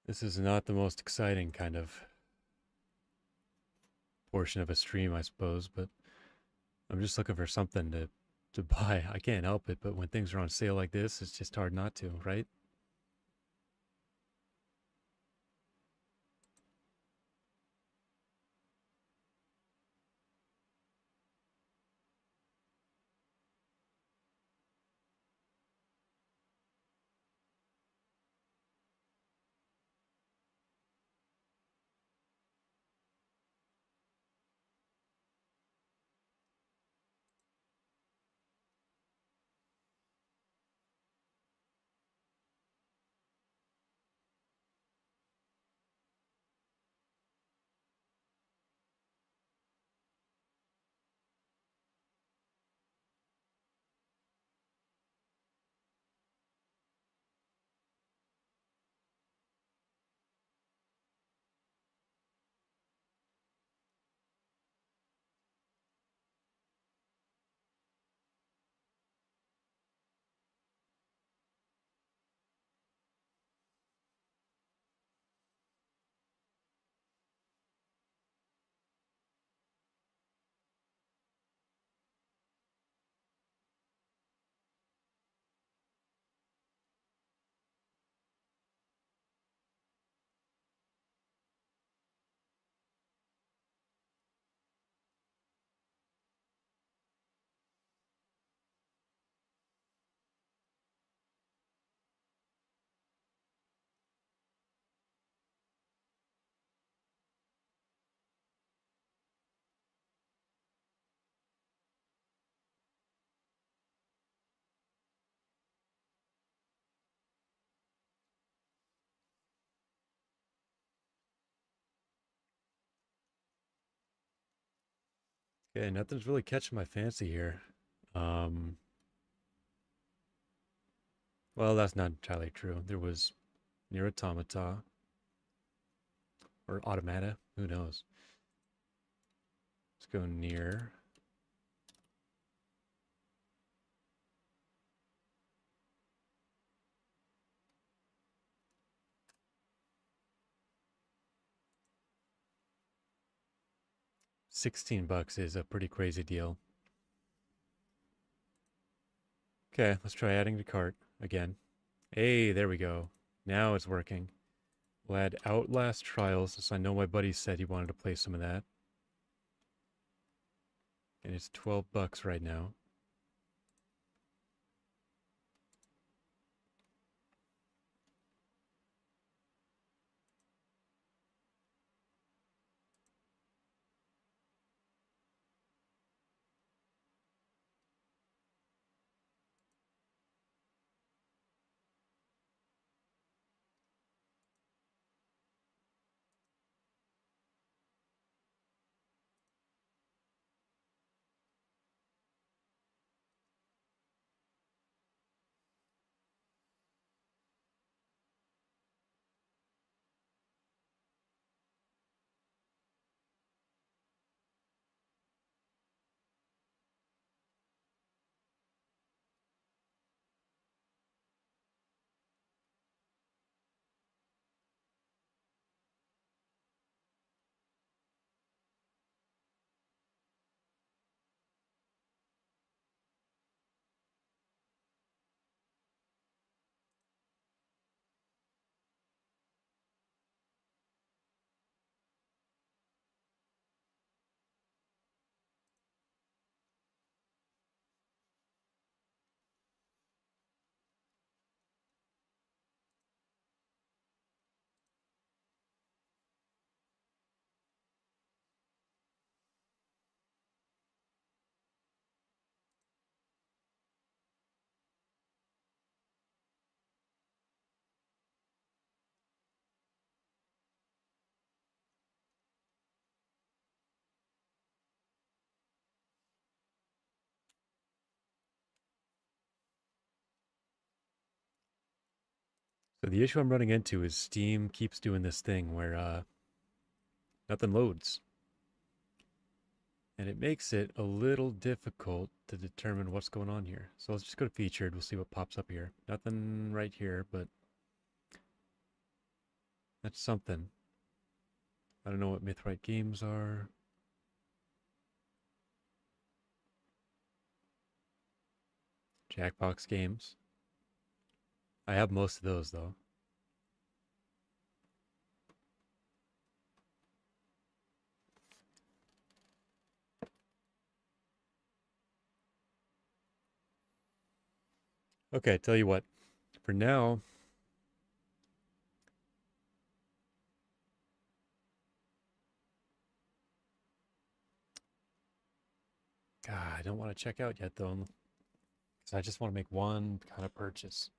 This is not the most exciting kind of portion of a stream, I suppose, but I'm just looking for something to buy. I can't help it, but when things are on sale like this, it's just hard not to, right? Okay, nothing's really catching my fancy here. Um, well, that's not entirely true. There was Nier Automata or Automata, who knows? Let's go Nier. $16 is a pretty crazy deal. Okay, let's try adding to cart again. Hey, there we go. Now it's working. We'll add Outlast Trials, since I know my buddy said he wanted to play some of that. And it's $12 right now. So the issue I'm running into is Steam keeps doing this thing where nothing loads. And it makes it a little difficult to determine what's going on here. So let's just go to featured. We'll see what pops up here. Nothing right here, but that's something. I don't know what Mythright games are. Jackbox games. I have most of those though. Okay, tell you what. For now, God, I don't want to check out yet though, because I just want to make one kind of purchase.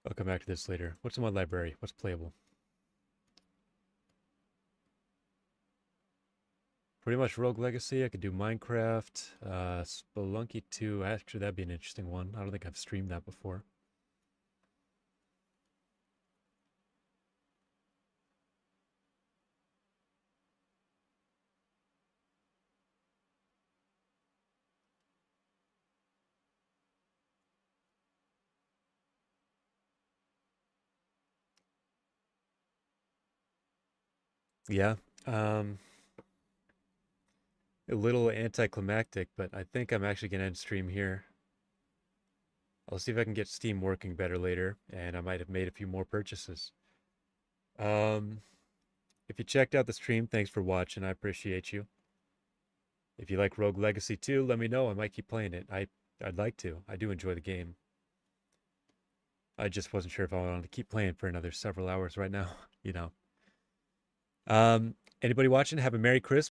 I'll come back to this later. What's in my library? What's playable? Pretty much Rogue Legacy. I could do Minecraft, Spelunky 2. Actually, that'd be an interesting one. I don't think I've streamed that before. Yeah. A little anticlimactic, but I think I'm actually going to end stream here. I'll see if I can get Steam working better later, and I might have made a few more purchases. If you checked out the stream, thanks for watching. I appreciate you. If you like Rogue Legacy 2, let me know. I might keep playing it. I'd like to. I do enjoy the game. I just wasn't sure if I wanted to keep playing for another several hours right now, you know. Anybody watching, have a Merry Christmas.